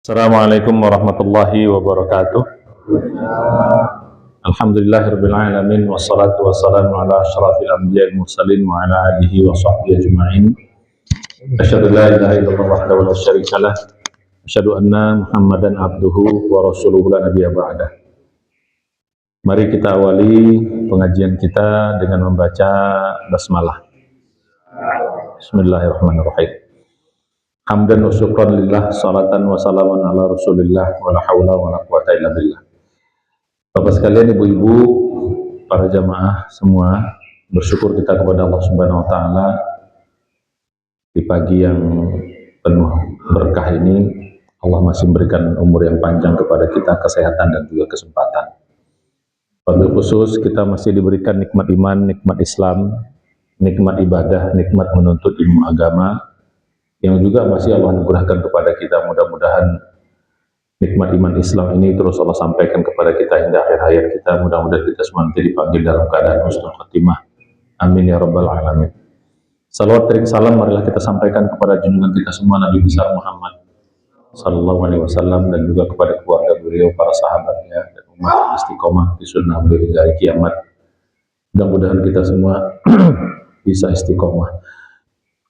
Assalamualaikum warahmatullahi wabarakatuh. Alhamdulillahirabbil alamin wassalatu wassalamu ala asyrafil anbiya'il mursalin wa ala alihi wa sahbihi ajma'in. Asyhadu an la ilaha illallah wahdahu la syarika lah. Asyhadu anna Muhammadan abduhu wa rasuluhu la nabiyya ba'dah. Mari kita awali pengajian kita dengan membaca basmalah. Bismillahirrahmanirrahim. Hamdan wa syukran lillah, salatan wa salaman ala rasulillah, wa la hawla wa la quwata illa billah. Bapak sekalian, ibu-ibu, para jamaah semua, bersyukur kita kepada Allah Subhanahu wa taala di pagi yang penuh berkah ini. Allah masih memberikan umur yang panjang kepada kita, kesehatan dan juga kesempatan. Wabil khusus kita masih diberikan nikmat iman, nikmat Islam, nikmat ibadah, nikmat menuntut ilmu agama, yang juga masih Allah anugerahkan kepada kita. Mudah-mudahan nikmat iman Islam ini terus Allah sampaikan kepada kita hingga akhir hayat kita. Mudah-mudahan kita semua nanti dipanggil dalam keadaan husnul khatimah. Amin ya rabbal alamin. Salawat dan salam marilah kita sampaikan kepada junjungan kita semua Nabi besar Muhammad sallallahu alaihi wasallam, dan juga kepada keluarga beliau, para sahabatnya, dan umat yang istiqomah di sunnah beliau hingga hari kiamat. Mudah-mudahan kita semua bisa istiqomah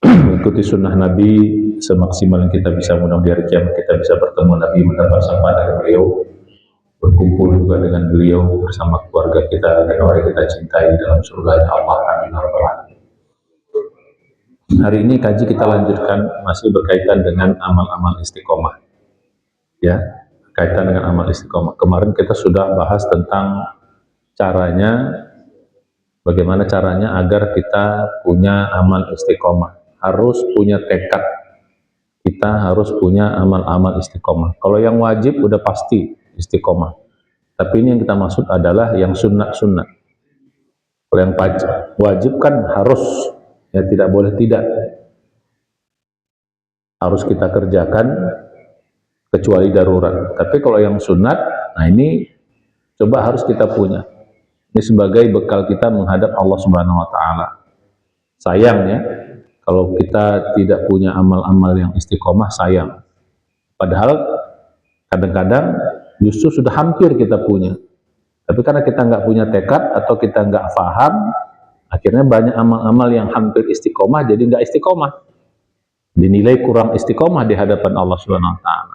mengikuti sunnah Nabi semaksimal yang kita bisa. Mudah-mudahan di hari kiamat kita bisa bertemu Nabi, mendapat syafaat dari beliau, berkumpul juga dengan beliau bersama keluarga kita dan orang yang kita cintai dalam surga Allah. Amin ya rabbal alamin. Hari ini kaji kita lanjutkan, masih berkaitan dengan amal-amal istiqomah. Ya, berkaitan dengan amal istiqomah. Kemarin kita sudah bahas tentang caranya, bagaimana caranya agar kita punya amal istiqomah. Harus punya tekad, kita harus punya amal-amal istiqomah. Kalau yang wajib udah pasti istiqomah, tapi ini yang kita maksud adalah yang sunnah-sunnah. Kalau yang wajib kan harus, ya tidak boleh tidak, harus kita kerjakan kecuali darurat. Tapi kalau yang sunat, nah ini coba harus kita punya. Ini sebagai bekal kita menghadap Allah Subhanahu wa taala. Sayang ya, kalau kita tidak punya amal-amal yang istiqomah, sayang. Padahal kadang-kadang justru sudah hampir kita punya. Tapi karena kita nggak punya tekad atau kita nggak paham, akhirnya banyak amal-amal yang hampir istiqomah jadi nggak istiqomah. Dinilai kurang istiqomah di hadapan Allah Subhanahu wa taala.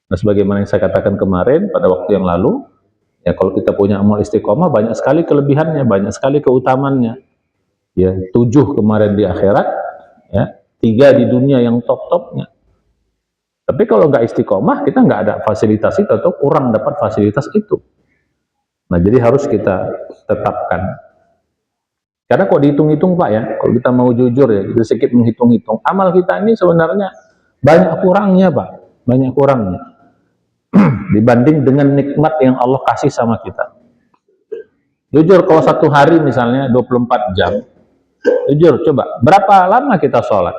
Nah, sebagaimana yang saya katakan kemarin pada waktu yang lalu, ya kalau kita punya amal istiqomah banyak sekali kelebihannya, banyak sekali keutamannya. Ya, 7 kemarin di akhirat, ya, 3 di dunia yang top-topnya. Tapi kalau nggak istiqomah, kita nggak ada fasilitas itu atau kurang dapat fasilitas itu. Nah, jadi harus kita tetapkan. Karena kok dihitung-hitung Pak ya, kalau kita mau jujur ya, kita sedikit menghitung-hitung, amal kita ini sebenarnya banyak kurangnya Pak, banyak kurangnya. Dibanding dengan nikmat yang Allah kasih sama kita. Jujur, kalau satu hari misalnya 24 jam, jujur, coba, berapa lama kita sholat?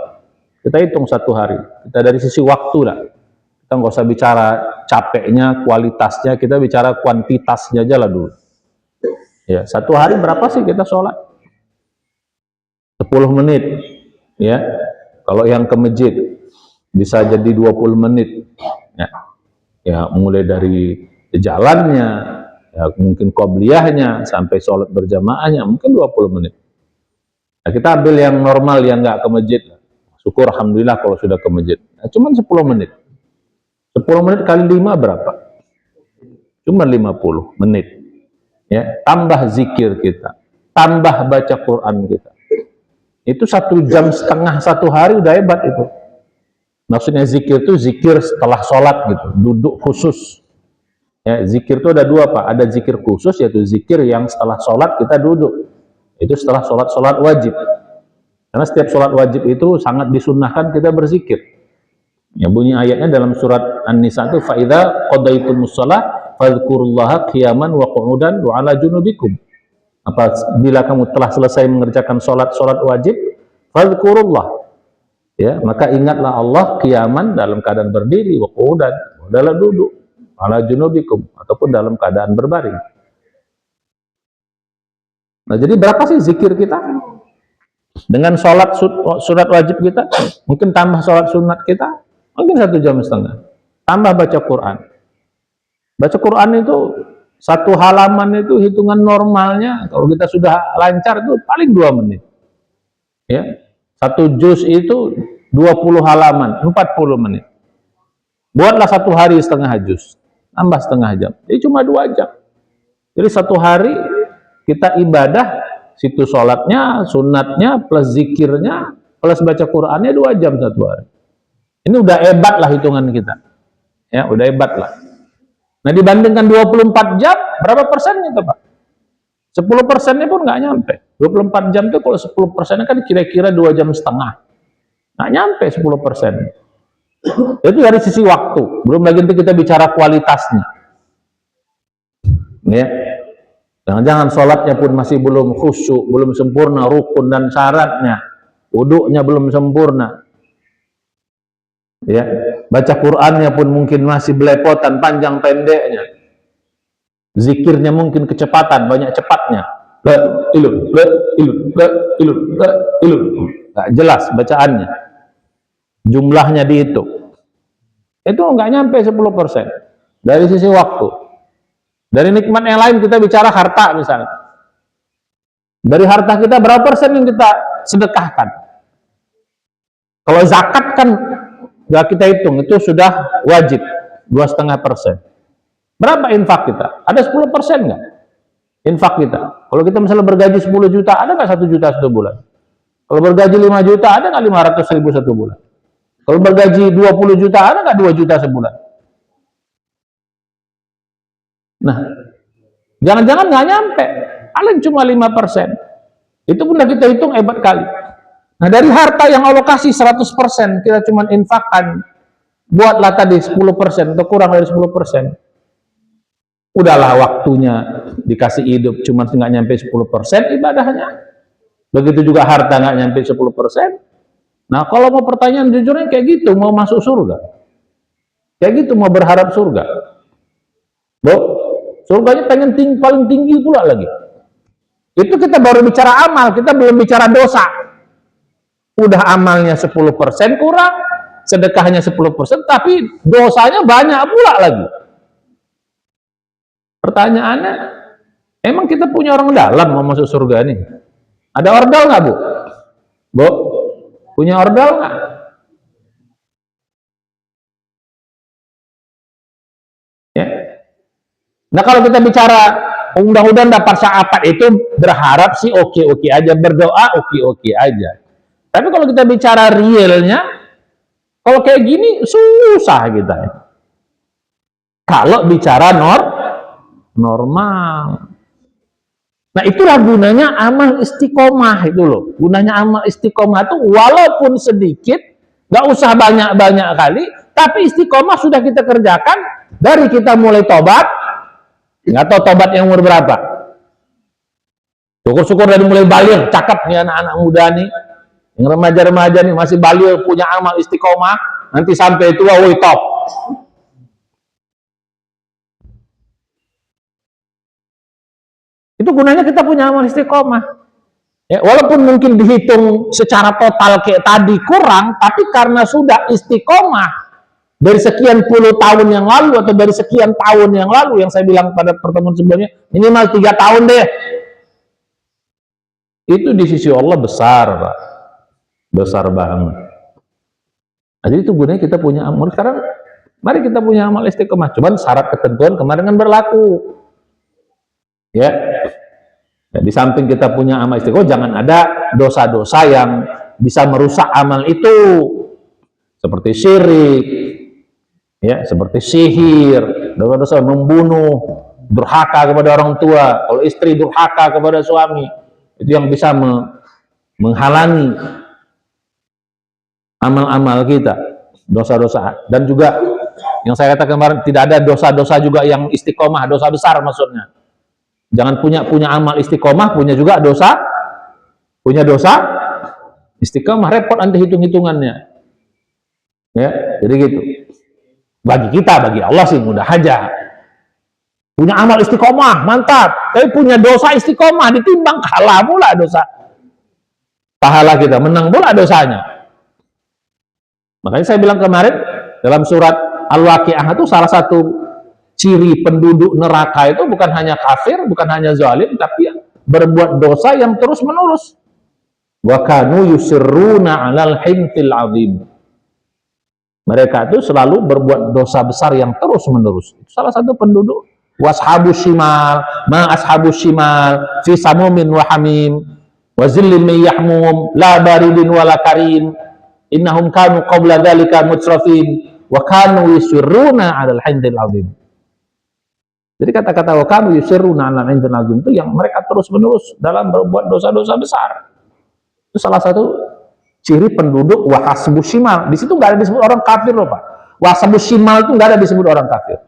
Kita hitung satu hari. Kita dari sisi waktu lah. Kita nggak usah bicara capeknya, kualitasnya, kita bicara kuantitasnya aja lah dulu. Ya, satu hari berapa sih kita sholat? 10 menit. Ya, kalau yang ke masjid, bisa jadi 20 menit. Ya, mulai dari jalannya, ya, mungkin qobliyahnya, sampai sholat berjamaahnya, mungkin 20 menit. Nah, kita ambil yang normal, yang nggak ke masjid. Syukur alhamdulillah kalau sudah ke masjid. Nah, cuman 10 menit. 10 menit kali 5 berapa? Cuma 50 menit. Ya, tambah zikir kita, tambah baca Quran kita. Itu 1,5 jam satu hari udah hebat itu. Maksudnya zikir itu zikir setelah sholat gitu, duduk khusus. Ya, zikir itu ada 2 Pak. Ada zikir khusus, yaitu zikir yang setelah sholat kita duduk. Itu setelah sholat wajib. Karena setiap sholat wajib itu sangat disunnahkan kita berzikir. Ya, bunyi ayatnya dalam surat An-Nisa itu, فَإِذَا قَضَيْتُمُ الصَّلَاةَ فَاذْكُرُوا اللَّهَ قِيَامًا وَقُعُودًا وَعَلَى جُنُوبِكُمْ. Bila kamu telah selesai mengerjakan sholat wajib, fadhkurullah, ya, maka ingatlah Allah qiyaman, dalam keadaan berdiri, wa qu'udan, dalam duduk, ala junubikum, ataupun dalam keadaan berbaring. Nah, jadi berapa sih zikir kita? Dengan sholat wajib kita, mungkin tambah sholat sunat kita, mungkin 1,5 jam. tambah baca Quran. Baca Quran itu satu halaman itu hitungan normalnya kalau kita sudah lancar itu paling 2 menit. Ya. Satu juz itu 20 halaman, 40 menit. Buatlah satu hari setengah juz, tambah setengah jam. Jadi cuma 2 jam. Jadi satu hari kita ibadah, situ sholatnya, sunatnya, plus zikirnya, plus baca Qurannya 2 jam satu hari. Ini udah hebat lah hitungan kita. Ya, udah hebat lah. Nah, dibandingkan 24 jam, berapa persennya itu, Pak? 10%-nya pun nggak nyampe. 24 jam itu kalau 10%-nya kan kira-kira 2 jam setengah. Nggak nyampe 10%. Itu dari sisi waktu. Belum lagi nanti kita bicara kualitasnya. Ya. Jangan-jangan sholatnya pun masih belum khusyuk, belum sempurna rukun dan syaratnya. Wudunya belum sempurna. Ya, baca Qur'annya pun mungkin masih belepotan panjang pendeknya. Zikirnya mungkin kecepatan, banyak cepatnya. La ilu, la ilu, la ilu, la ilu. Nggak jelas bacaannya. Jumlahnya dihitung. Itu nggak nyampe 10%. Dari sisi waktu. Dari nikmat yang lain kita bicara harta misalnya. Dari harta kita berapa persen yang kita sedekahkan? Kalau zakat kan nggak kita hitung, itu sudah wajib 2,5%. Berapa infak kita? Ada 10% nggak? Infak kita. Kalau kita misalnya bergaji 10 juta, ada nggak 1 juta satu bulan? Kalau bergaji 5 juta, ada nggak 500.000 satu bulan? Kalau bergaji 20 juta, ada nggak 2 juta sebulan? Nah, jangan-jangan nggak nyampe. Paling cuma 5%. Itu pun udah kita hitung hebat kali. Nah, dari harta yang Allah kasih 100%, kita cuma infakkan, buatlah tadi 10% atau kurang dari 10%. Udahlah waktunya dikasih hidup cuma nggak nyampe 10% ibadahnya. Begitu juga harta nggak nyampe 10%. Nah, kalau mau pertanyaan jujurnya kayak gitu, mau masuk surga. Kayak gitu mau berharap surga. Surganya pengen paling tinggi pula lagi. Itu kita baru bicara amal, kita belum bicara dosa. Udah amalnya 10% kurang, sedekahnya 10%, tapi dosanya banyak pula lagi. Pertanyaannya, emang kita punya orang dalam mau masuk surga nih? Ada ordal nggak, Bu? Bu, punya ordal nggak? Ya. Nah, kalau kita bicara mudah-mudahan dapat syafaat itu berharap sih oke-oke aja, berdoa oke-oke aja. Tapi kalau kita bicara realnya, kalau kayak gini susah kita. Kalau bicara normal. Nah, itulah gunanya amal istiqomah itu loh. Gunanya amal istiqomah itu walaupun sedikit, nggak usah banyak-banyak kali, tapi istiqomah sudah kita kerjakan dari kita mulai tobat. Nggak tahu tobat yang umur berapa. Syukur-syukur dari mulai balik, cakep nih anak-anak muda nih. Yang remaja-remaja nih masih balik punya amal istiqomah, nanti sampai tua woi top. Itu gunanya kita punya amal istiqomah. Ya, walaupun mungkin dihitung secara total kayak tadi kurang, tapi karena sudah istiqomah dari sekian puluh tahun yang lalu atau dari sekian tahun yang lalu yang saya bilang pada pertemuan sebelumnya, minimal 3 tahun deh. Itu di sisi Allah besar, Pak. Besar banget. Nah, jadi itu gunanya kita punya amal. Sekarang mari kita punya amal istiqomah. Cuman syarat ketentuan kemarin kan berlaku. Ya. Nah, di samping kita punya amal istiqomah, jangan ada dosa-dosa yang bisa merusak amal itu. Seperti syirik, ya, seperti sihir, dosa-dosa membunuh, durhaka kepada orang tua, kalau istri durhaka kepada suami, itu yang bisa menghalangi amal-amal kita, dosa-dosa. Dan juga yang saya katakan kemarin, tidak ada dosa-dosa juga yang istiqomah, dosa besar maksudnya. Jangan punya amal istiqomah, punya dosa istiqomah, repot nanti hitung-hitungannya. Ya, jadi gitu. Bagi kita, bagi Allah sih mudah aja. Punya amal istiqomah, mantap. Tapi punya dosa istiqomah, ditimbang kalah pula dosa. Pahala kita menang pula dosanya. Makanya saya bilang kemarin dalam surat Al-Waqiah itu salah satu ciri penduduk neraka itu bukan hanya kafir, bukan hanya zalim, tapi berbuat dosa yang terus menerus. Wa kanu yusirruna 'alal hintil 'azim. Mereka itu selalu berbuat dosa besar yang terus menerus. Itu salah satu penduduk. Washabus shimal, ma ashabus shimal, fi samumin wa hamim, wa zillin min yahmum, la baridin wala karim. Innahum kanu qabla dzalika mutsrafin wa kanu yusirruna 'alal hintil 'azim. Jadi kata-kata wa kanu yusirruna 'alal hintil 'azim itu yang mereka terus menerus dalam berbuat dosa-dosa besar. Itu salah satu ciri penduduk wahasbus shimal. Di situ nggak ada disebut orang kafir loh Pak. Wahasbus shimal itu nggak ada disebut orang kafir.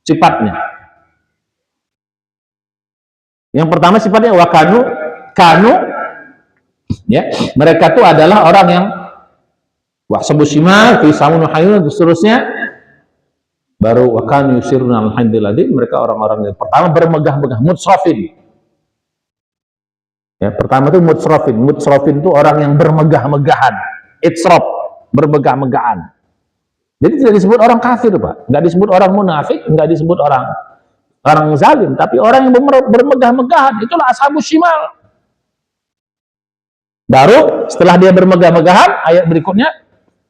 Sifatnya. Yang pertama sifatnya wakanu, kanu, ya mereka itu adalah orang yang wahasbus shimal, fi samun hayun dan seterusnya. Baru wakanu yusiruna al-hamdulillah. Mereka orang-orang yang pertama bermegah-megah, mutsrafin. Ya, pertama itu mutsrafin. Mutsrafin itu orang yang bermegah-megahan. Itsraf, bermegah-megahan. Jadi tidak disebut orang kafir, Pak. Nggak disebut orang munafik, nggak disebut orang zalim, tapi orang yang bermegah-megahan. Itulah ashabus shimal. Baru setelah dia bermegah-megahan, ayat berikutnya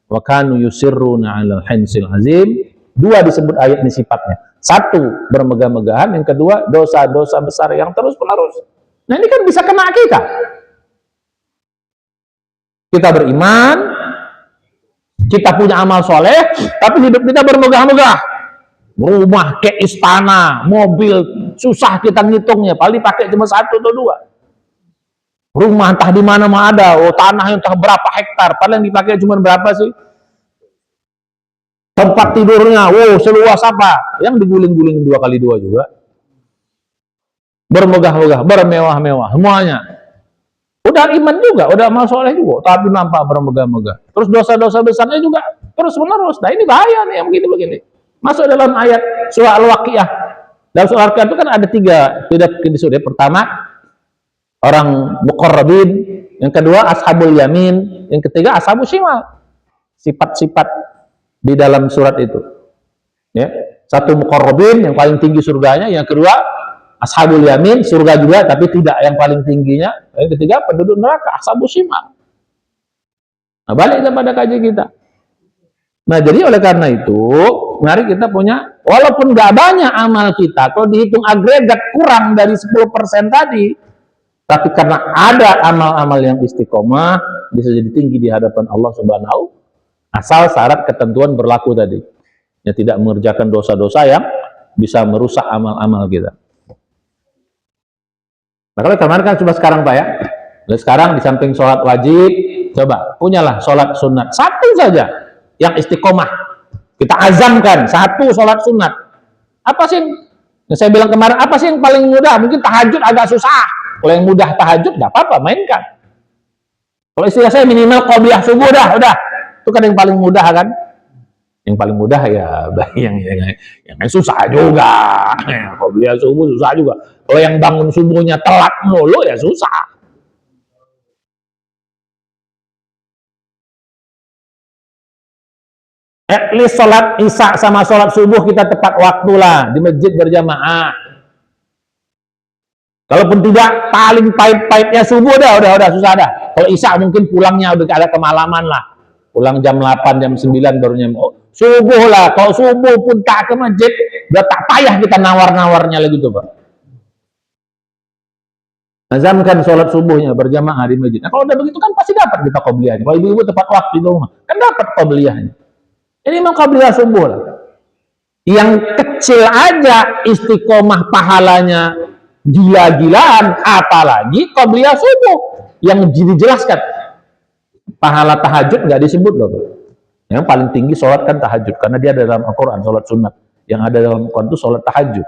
wa kanu yusirruna 'alal hinsil azim. Dua disebut ayat ini sifatnya. Satu, bermegah-megahan. Yang kedua, dosa-dosa besar yang terus menerus. Nah ini kan bisa kena kita. Kita beriman, kita punya amal soleh, tapi hidup kita bermegah-megah. Rumah kayak istana, mobil, susah kita ngitungnya, paling pakai cuma 1 atau 2. Rumah entah di mana mah ada, tanah yang entah berapa hektar, paling dipakai cuma berapa sih? Tempat tidurnya, seluas apa? Yang diguling-guling 2x2 juga. Bermegah-megah, bermewah-mewah, semuanya. Udah iman juga, udah amal soleh juga, tapi nampak bermegah-megah. Terus dosa-dosa besarnya juga terus menerus. Nah ini bahaya nih yang begini-begini. Masuk dalam ayat surah Al-Waqiah. Dalam surah Al-Waqiah itu kan ada 3 tidak disebut. Pertama, orang muqarrabin. Yang kedua, ashabul yamin. Yang ketiga, ashabus shimal. Sifat-sifat di dalam surat itu. Ya. Satu muqarrabin, yang paling tinggi surganya. Yang kedua, ashabul yamin, surga juga, tapi tidak yang paling tingginya. Yang ketiga, penduduk neraka, ashabus shimal. Nah, balik kepada kaji kita. Nah, jadi oleh karena itu, mari kita punya, walaupun nggak banyak amal kita, kalau dihitung agregat kurang dari 10% tadi, tapi karena ada amal-amal yang istiqomah, bisa jadi tinggi di hadapan Allah Subhanahu, asal syarat ketentuan berlaku tadi. Ya, tidak mengerjakan dosa-dosa yang bisa merusak amal-amal kita. Nah kalau kemarin kan cuma sekarang Pak ya. Lalu sekarang di samping sholat wajib, coba punyalah sholat sunat. 1 saja yang istiqomah. Kita azamkan 1 sholat sunat. Apa sih yang saya bilang kemarin, apa sih yang paling mudah? Mungkin tahajud agak susah. Kalau yang mudah tahajud, nggak apa-apa, mainkan. Kalau istilah saya minimal qobliyah subuh udah. Itu kan yang paling mudah kan. Yang paling mudah ya yang susah juga. Qobliyah subuh susah juga. Kalau yang bangun subuhnya telat mulu ya susah. At least sholat isya sama sholat subuh kita tepat waktu lah di masjid berjamaah. Kalaupun tidak, paling pahit-pahitnya subuh udah susah dah. Kalau isya mungkin pulangnya udah ada kemalaman lah. Pulang jam 8, jam 9 baru nyampe. Subuh lah, kalau subuh pun tak ke masjid, udah tak payah kita nawar-nawarnya lagi tuh Pak. Azamkan sholat subuhnya berjamaah di masjid. Nah kalau udah begitu kan pasti dapat kita qobliyahnya. Kalau ibu-ibu tepat waktu di rumah, kan dapat qobliyahnya. Ini memang qobliyah subuh lah. Yang kecil aja istiqomah pahalanya gila-gilaan, apalagi qobliyah subuh yang dijelaskan. Pahala tahajud nggak disebut loh. Yang paling tinggi sholat kan tahajud, karena dia ada dalam Al-Quran, sholat sunat. Yang ada dalam Al-Quran itu sholat tahajud.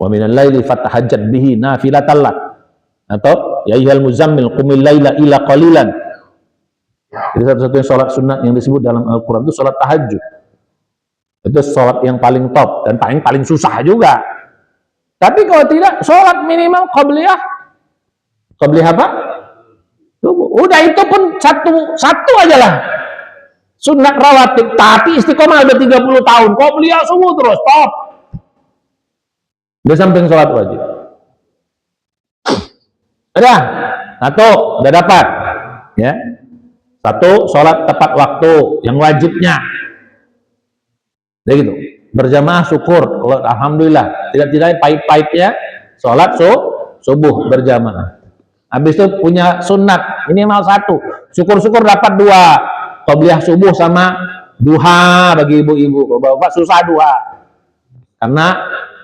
Wa minal laili fatahajjat bihi nafilatan lak. Atau ya ayyuhal muzammil qumil laila illa qalilan. Jadi satu-satunya sholat sunat yang disebut dalam Al-Quran itu sholat tahajud. Itu sholat yang paling top dan paling susah juga. Tapi kalau tidak, sholat minimal qabliyah. Qabliyah apa? Udah itu pun satu aja lah. sunat rawatib, tapi istiqomah udah 30 tahun. Qobliyah subuh terus, stop. Di samping sholat wajib. Udah, satu, udah dapat. Ya. Satu, sholat tepat waktu, yang wajibnya. Jadi gitu. Berjamaah syukur, kalau alhamdulillah. Tidak-tidak pahit-pahitnya, sholat subuh berjamaah. Habis itu punya sunat, minimal satu. Syukur-syukur dapat dua. Qobliyah subuh sama duha bagi ibu-ibu. Kalau bapak susah duha. Karena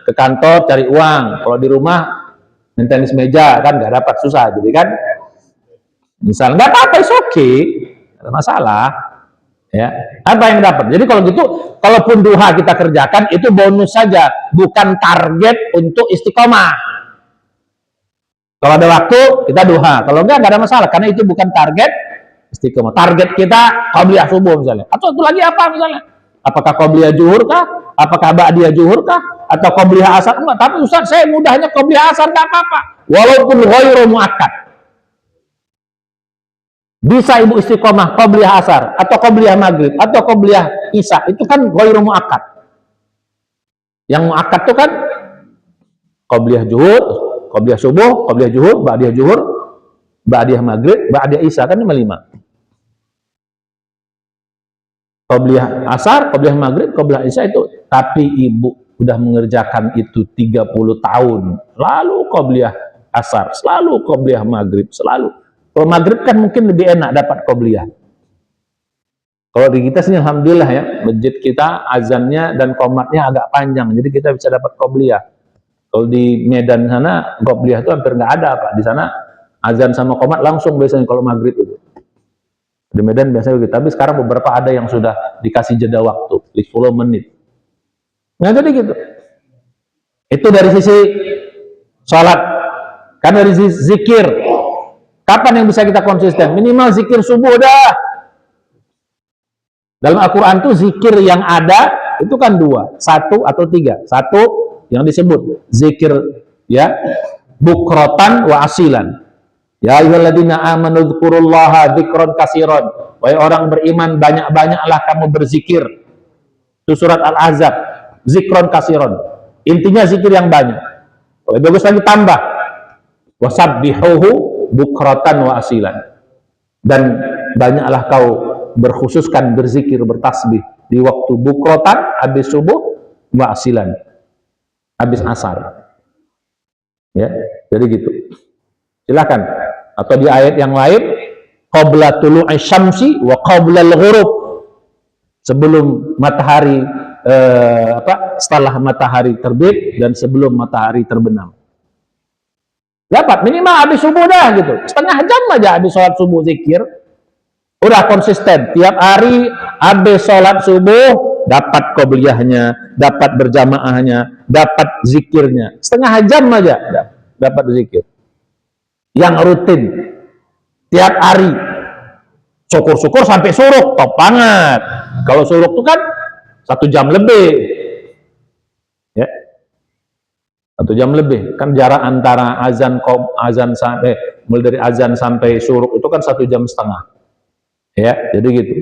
ke kantor cari uang. Kalau di rumah main tenis meja kan nggak dapat, susah. Jadi kan misal nggak apa-apa, is okay, nggak ada masalah. Ya, apa yang dapat? Jadi kalau gitu, kalaupun duha kita kerjakan itu bonus saja, bukan target untuk istiqomah. Kalau ada waktu kita duha, kalau enggak ada masalah karena itu bukan target istiqomah. Target kita qobliyah subuh misalnya. Atau itu lagi apa misalnya? Apakah qobliyah zuhur kah? Apakah ba'diyah zuhur kah? Atau qobliyah asar? Enggak, tapi Ustaz saya mudahnya qobliyah asar enggak apa-apa. Walaupun ghairu muakkad. Bisa ibu istiqomah qobliyah asar atau qobliyah maghrib atau qobliyah isya, itu kan ghairu muakkad. Yang muakkad itu kan qobliyah zuhur, qobliyah subuh, qobliyah zuhur, ba'diyah maghrib, ba'diyah isya, kan 5. Qobliyah asar, qobliyah maghrib, qobliyah isya itu. Tapi ibu udah mengerjakan itu 30 tahun, selalu qobliyah asar, selalu qobliyah maghrib, selalu. Kalau maghrib kan mungkin lebih enak dapat qobliyah. Kalau di kita sini alhamdulillah ya, masjid kita azannya dan qomatnya agak panjang, jadi kita bisa dapat qobliyah. Kalau di Medan sana qobliyah itu hampir nggak ada, Pak. Di sana azan sama qomat langsung biasanya kalau maghrib itu. Di Medan biasanya begitu. Tapi sekarang beberapa ada yang sudah dikasih jeda waktu 10 menit. Nah jadi gitu. Itu dari sisi sholat. Kan dari sisi zikir. Kapan yang bisa kita konsisten? Minimal zikir subuh dah. Dalam Al-Quran itu zikir yang ada itu kan 2, 1 atau 3. 1 yang disebut zikir ya bukrotan wa asilan. Ya ayyuhalladzina amanu dzkurullaha dzikran katsiran. Wahai orang beriman, banyak-banyaklah kamu berzikir. Itu surat Al-Ahzab. Dzikran katsiran. Intinya zikir yang banyak. Kalau bagus lagi tambah. Wasabbihuhu bukratan wa asilan. Dan banyaklah kau berkhususkan berzikir, bertasbih di waktu bukrotan, habis subuh, wa asilan, habis asar. Ya, jadi gitu. Silakan. Atau di ayat yang lain, qabla tulu'i syamsi wa qabla al-ghurub. Sebelum matahari setelah matahari terbit dan sebelum matahari terbenam. Dapat minimal habis subuh dah gitu. Setengah jam aja habis sholat subuh zikir. Udah konsisten. Tiap hari habis sholat subuh dapat qobliyahnya, dapat berjamaahnya, dapat zikirnya. Setengah jam aja dapat zikir. Yang rutin tiap hari. Syukur-syukur sampai suruk, top banget. Kalau suruk itu kan 1 jam lebih. Ya. 1 jam lebih. Kan jarak antara azan sampai mulai dari azan sampai suruk itu kan 1,5 jam. Ya, jadi gitu.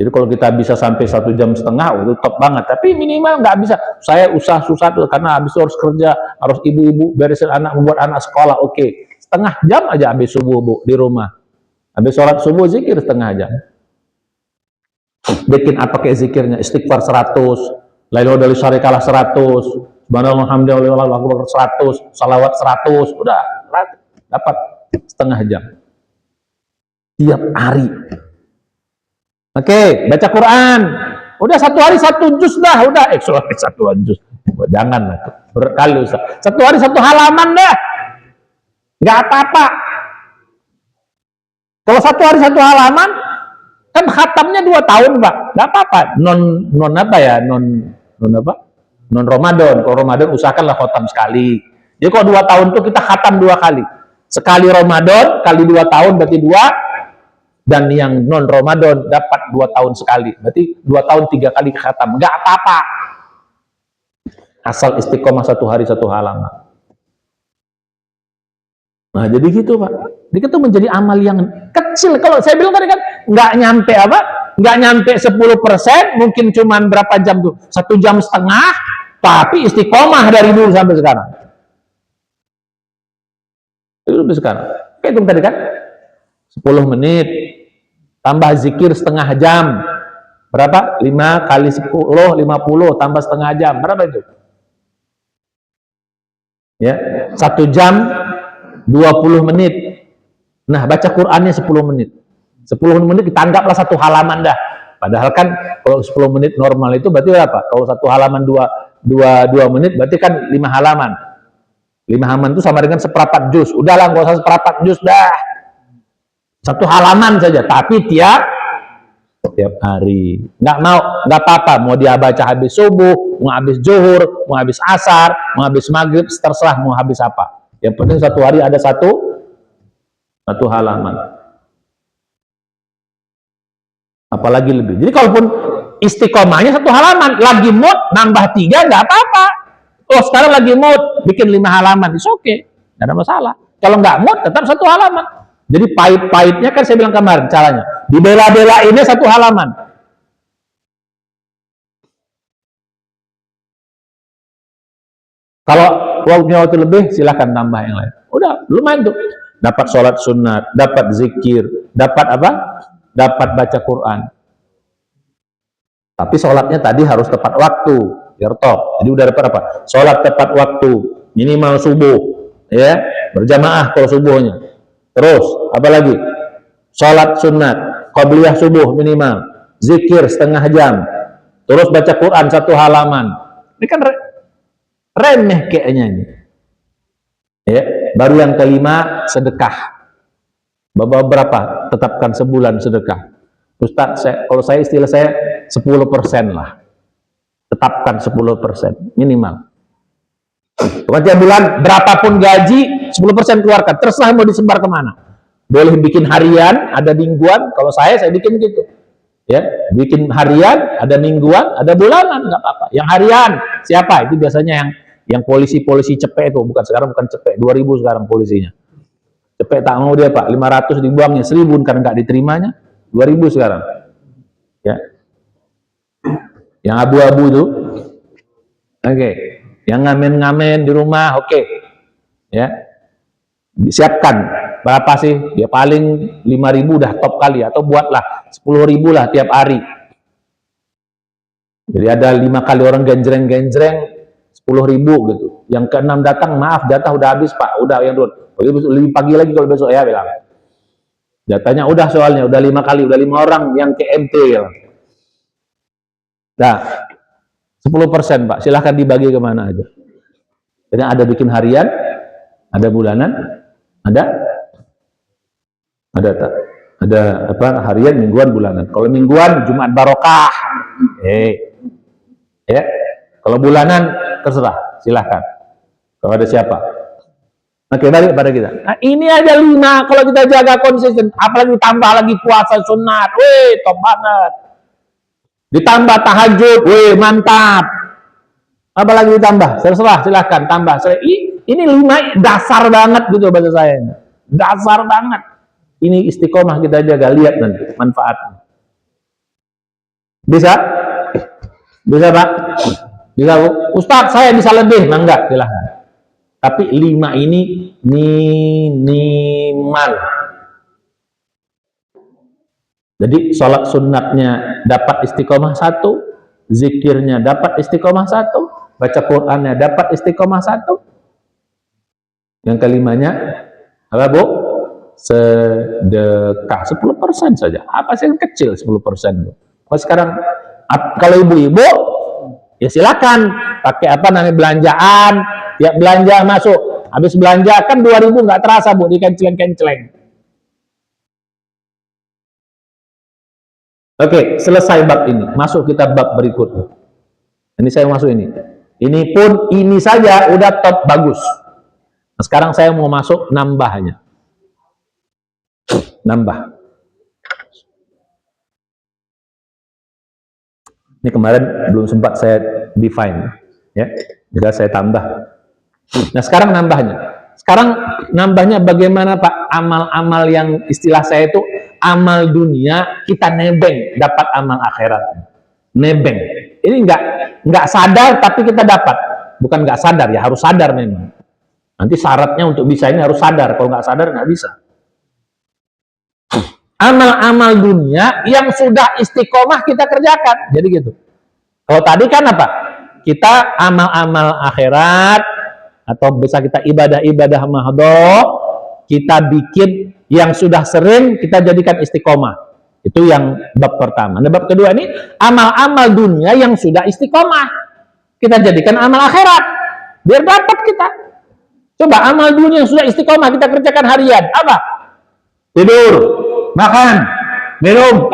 Jadi kalau kita bisa sampai 1,5 jam, itu top banget. Tapi minimal nggak bisa. Saya susah tuh karena habis harus kerja, harus ibu-ibu beresin anak, membuat anak sekolah. Oke, setengah jam aja habis subuh bu di rumah. Habis sholat subuh zikir setengah jam. Bikin apa kayak zikirnya? Istighfar 100, la ilaha illallah syarikalah 100, subhanallah alhamdulillah 100, salawat 100, udah dapat setengah jam. Tiap hari. Oke, baca Quran. Udah 1 hari 1 juz dah, udah. Sorry, 1 juz. Janganlah, berkali Ustaz. 1 hari 1 halaman dah. Enggak apa-apa. Kalau 1 hari 1 halaman, kan khatamnya 2 tahun, Pak. Enggak apa-apa. Non apa ya? Non apa? Non Ramadan. Kalau Ramadan usahakanlah khatam sekali. Jadi kalau 2 tahun itu kita khatam 2 kali. Sekali Ramadan kali 2 tahun berarti 2. Dan yang non Ramadan dapat 2 tahun sekali. Berarti 2 tahun 3 kali khatam. Enggak apa-apa. Asal istiqomah 1 hari 1 halaman. Nah, jadi gitu, Pak. Jadi itu menjadi amal yang kecil. Kalau saya bilang tadi kan nggak nyampe apa? nggak nyampe 10%, mungkin cuman berapa jam tuh? 1,5 jam, tapi istiqomah dari dulu sampai sekarang. Itu sampai sekarang. Kayak itu tadi kan? 10 menit, tambah zikir setengah jam. Berapa? 5 kali 10, 50, tambah setengah jam. Berapa itu? Ya, 1 jam 20 menit. Nah, baca Qur'annya 10 menit. 10 menit kita anggaplah 1 halaman dah. Padahal kan kalau 10 menit normal itu berarti berapa? Kalau 1 halaman 2 menit berarti kan 5 halaman. 5 halaman itu sama dengan seperempat juz. Udahlah, nggak usah seperempat juz dah. 1 halaman saja, tapi tiap hari. Nggak apa-apa, mau dia baca habis subuh, mau habis zuhur, mau habis asar, mau habis maghrib, terserah mau habis apa. Yang penting 1 hari ada satu halaman. Apalagi lebih. Jadi kalaupun istiqomahnya 1 halaman, lagi mood nambah 3 nggak apa-apa. Oh, sekarang lagi mood bikin 5 halaman, it's okay, nggak ada masalah. Kalau nggak mood tetap 1 halaman. Jadi pahit-pahitnya kan saya bilang kemarin caranya, dibela-belainnya 1 halaman. Kalau waktu lebih silahkan tambah yang lain. Udah lumayan tuh. Dapat sholat sunat, dapat zikir, dapat apa? Dapat baca Quran. Tapi sholatnya tadi harus tepat waktu, biar top. Jadi udah dapat apa? Sholat tepat waktu, minimal subuh, ya, berjamaah kalau subuhnya. Terus apa lagi? Sholat sunat, qabliyah subuh minimal, zikir setengah jam, terus baca Quran 1 halaman. Ini kan remeh kayaknya ini. Ya, baru yang kelima sedekah. Berapa? Tetapkan sebulan sedekah. Ustaz, kalau istilah saya 10% lah. Tetapkan 10% minimal. Tiap bulan berapapun gaji 10% keluarkan, terserah mau disebar kemana. Boleh bikin harian, ada mingguan. Kalau saya bikin gitu, ya, bikin harian, ada mingguan, ada bulanan, nggak apa-apa. Yang harian siapa? Itu biasanya yang polisi cepek itu, bukan cepek, 2.000 sekarang polisinya. Cepek tak mau dia Pak, 500 dibuangnya, 1.000 karena nggak diterimanya, 2.000 sekarang. Ya, yang abu-abu itu, oke. Yang ngamen-ngamen di rumah, oke. Ya, disiapkan berapa sih? Ya paling 5.000 udah top kali, atau buatlah 10.000 lah tiap hari. Jadi ada 5 kali orang genjreng 10.000 gitu. Yang ke-6 datang, maaf jatah udah habis Pak, udah yang dulu. Lebih pagi lagi kalau besok ya bilang. Jatahnya udah soalnya udah 5 kali, udah 5 orang yang KMT ya. Nah, 10% Pak, silahkan dibagi kemana aja. Jadi ada bikin harian, ada bulanan, ada apa harian, mingguan, bulanan. Kalau mingguan Jumat barokah, ya. Kalau bulanan terserah, silahkan. Kalau ada siapa. Oke, balik pada kita. Nah, ini aja 5 kalau kita jaga konsisten, apalagi tambah lagi puasa sunat, top banget. Ditambah tahajud, mantap. Apalagi ditambah, terserah, silahkan tambah. Ini 5 dasar banget gitu bahasa saya. Dasar banget. Ini istiqomah kita jaga, lihat nanti manfaatnya. Bisa? Bisa Pak? Bisa Bu? Ustaz, saya bisa lebih. Nah, enggak, silahkan. Tapi 5 ini minimal. Jadi sholat sunatnya dapat istiqomah 1, zikirnya dapat istiqomah 1, baca Qur'annya dapat istiqomah 1. Yang kelimanya apa Bu? Sedekah 10% saja. Apa sih yang kecil 10% Bu? Kalau sekarang kalau ibu-ibu ya silakan pakai apa namanya belanjaan, ya belanja masuk. Habis belanja kan 2.000 nggak terasa Bu, dikenceleng-kenceleng. Oke, selesai bab ini. Masuk kita bab berikutnya. Ini saya masuk ini. Ini pun ini saja udah top bagus. Nah, sekarang saya mau masuk nambahnya. Nambah. Ini kemarin belum sempat saya define, ya. Jadi saya tambah. Nah, sekarang nambahnya. Sekarang nambahnya bagaimana Pak? Amal-amal yang istilah saya itu amal dunia kita nebeng dapat amal akhirat. Nebeng. Ini nggak sadar tapi kita dapat. Bukan nggak sadar ya, harus sadar memang. Nanti syaratnya untuk bisa ini harus sadar. Kalau nggak sadar nggak bisa. Amal-amal dunia yang sudah istiqomah kita kerjakan. Jadi gitu. Kalau tadi kan apa? Kita amal-amal akhirat atau bisa kita ibadah-ibadah mahdoh, kita bikin yang sudah sering kita jadikan istiqomah. Itu yang bab pertama. Nah, bab kedua ini amal-amal dunia yang sudah istiqomah kita jadikan amal akhirat biar dapat kita. Coba amal dunia yang sudah istiqomah kita kerjakan harian apa? Tidur, makan, minum,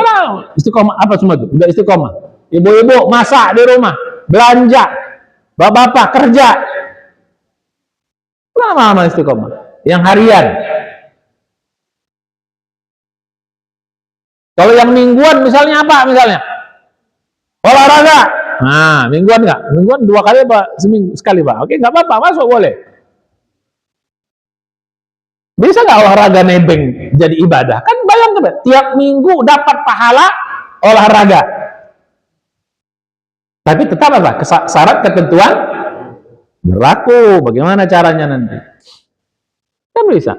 istiqomah apa semua itu? Udah istiqomah. Ibu-ibu masak di rumah, belanja, bapak-bapak kerja. Lama-lama istiqomah. Yang harian. Kalau yang mingguan misalnya apa? Misalnya olahraga. Nah, mingguan nggak? Mingguan 2 kali apa? Seminggu sekali pak? Oke, nggak apa-apa, masuk boleh. Bisa nggak olahraga nebeng jadi ibadah? Kan bayangkan, tiap minggu dapat pahala olahraga. Tapi tetap apa? Syarat ketentuan berlaku. Bagaimana caranya nanti? Kan bisa.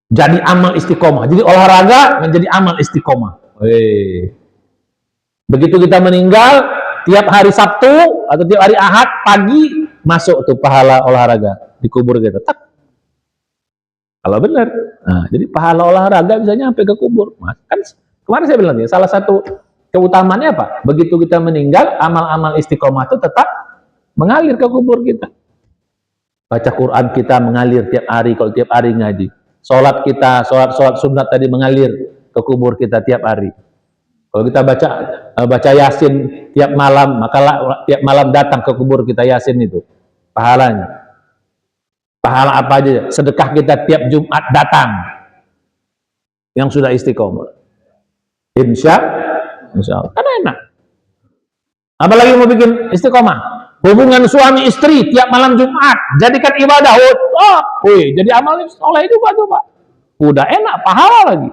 Jadi amal istiqomah. Jadi olahraga menjadi amal istiqomah. Begitu kita meninggal, tiap hari Sabtu atau tiap hari Ahad pagi masuk tuh pahala olahraga di kubur kita. Tak. Kalau benar. Nah, jadi pahala olahraga bisa nyampe ke kubur. Kan kemarin saya bilang ya, salah satu keutamaannya apa? Begitu kita meninggal, amal-amal istiqomah itu tetap mengalir ke kubur kita. Baca Quran kita mengalir tiap hari, kalau tiap hari ngaji. Sholat kita, sholat sunat tadi mengalir ke kubur kita tiap hari. Kalau kita baca Yasin tiap malam, maka tiap malam datang ke kubur kita Yasin itu pahalanya. Pahala apa aja? Sedekah kita tiap Jumat datang yang sudah istiqomah. Insya Allah. Kan enak. Apalagi mau bikin istiqomah? Hubungan suami istri tiap malam Jumat jadikan ibadah. Jadi amal soleh juga tuh Pak. Udah enak, pahala lagi.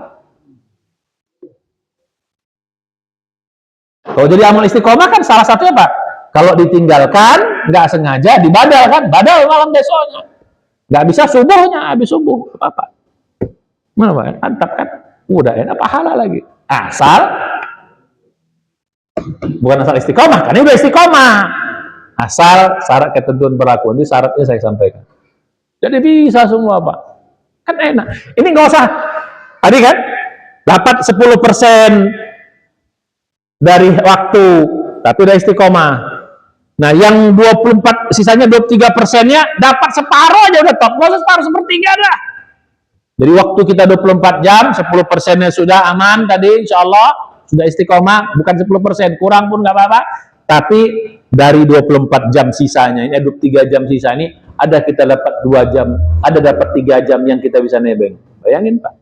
Kalau jadi amal istiqomah kan salah satunya Pak. Kalau ditinggalkan nggak sengaja dibadal kan, badal malam besoknya. Nggak bisa subuhnya, habis subuh apa? Mana Pak? Mantap kan? Udah enak, pahala lagi. Bukan asal istiqomah, kan ini udah istiqomah. Asal syarat ketentuan berlaku. Ini syaratnya saya sampaikan. Jadi bisa semua Pak. Kan enak. Ini nggak usah. Tadi kan dapat 10% dari waktu, tapi udah istiqomah. Nah, yang 24, sisanya 23%-nya dapat separuh aja udah top. Nggak usah separuh, sepertiga dah. Jadi waktu kita 24 jam, 10%-nya sudah aman tadi, insya Allah sudah istiqomah, bukan 10%, kurang pun nggak apa-apa. Tapi dari 24 jam sisanya, ini 23 jam sisa ini, ada kita dapat 2 jam, ada dapat 3 jam yang kita bisa nebeng. Bayangin Pak.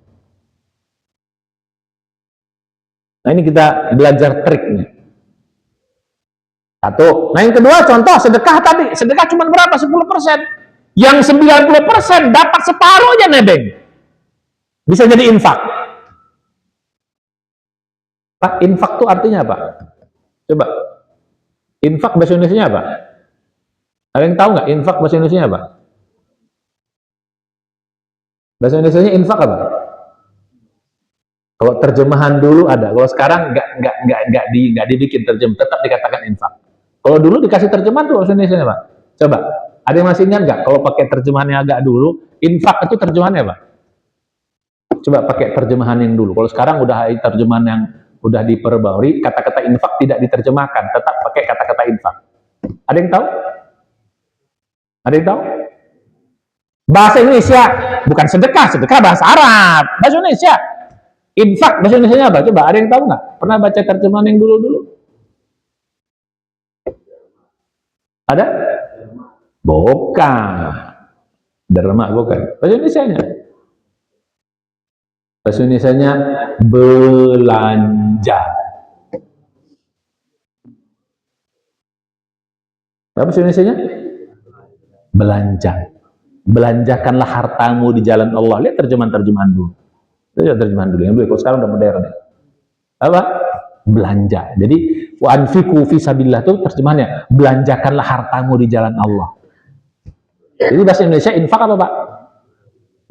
Nah ini kita belajar triknya. Satu. Nah yang kedua contoh sedekah tadi. Sedekah cuma berapa? 10%. Yang 90% dapat separuh aja nebeng. Bisa jadi infak. Pak, infak itu artinya apa? Coba. Infak bahasa Indonesia apa? Ada yang tahu nggak infak bahasa Indonesia apa? Bahasa Indonesia infak apa? Kalau terjemahan dulu ada, kalau sekarang nggak dibikin terjemah, tetap dikatakan infak. Kalau dulu dikasih terjemahan tuh bahasa Indonesia Pak. Coba, ada yang masih ingat nggak? Kalau pakai terjemahannya agak dulu, infak itu terjemahannya Pak. Coba pakai terjemahan yang dulu. Kalau sekarang udah terjemahan yang udah diperbarui, kata-kata infak tidak diterjemahkan, tetap pakai kata-kata infak. Ada yang tahu? Ada yang tahu? Bahasa Indonesia bukan sedekah, sedekah bahasa Arab. Bahasa Indonesia infak bahasa Indonesia apa? Coba ada yang tahu nggak? Pernah baca terjemahan yang dulu-dulu? Ada? Bukan. Derma bukan. Bahasa Indonesianya? Bahasa Indonesianya belanja. Apa bahasa Indonesianya? Belanja. belanjakanlah hartamu di jalan Allah. Lihat terjemahan dulu. Lihat terjemahan dulu. Yang dulu, kalau sekarang udah modern. Apa? Belanja. Jadi wa anfiqu fi sabilillah itu terjemahannya belanjakanlah hartamu di jalan Allah. Jadi bahasa Indonesia infak apa, Pak?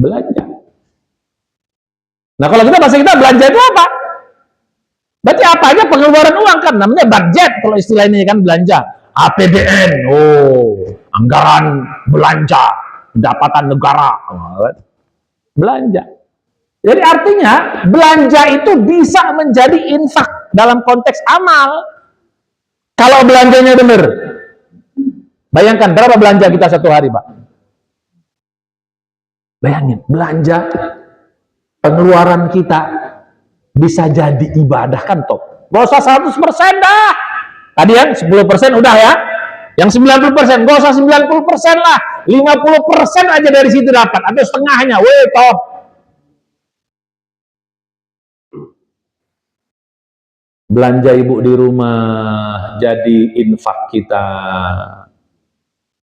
Belanja. Nah, kalau kita bahasa kita belanja itu apa? Berarti apa aja pengeluaran uang kan namanya budget kalau istilah ini kan belanja. APBN, anggaran belanja, pendapatan negara. Belanja. Jadi artinya belanja itu bisa menjadi infak dalam konteks amal. Kalau belanjanya benar. Bayangkan berapa belanja kita satu hari, Pak? Bayangin, belanja pengeluaran kita bisa jadi ibadah kan top. Gak usah 100% dah. Tadi yang 10% udah ya. Yang 90%, gak usah 90% lah. 50% aja dari situ dapat. Atau setengahnya, top. Belanja ibu di rumah jadi infak kita.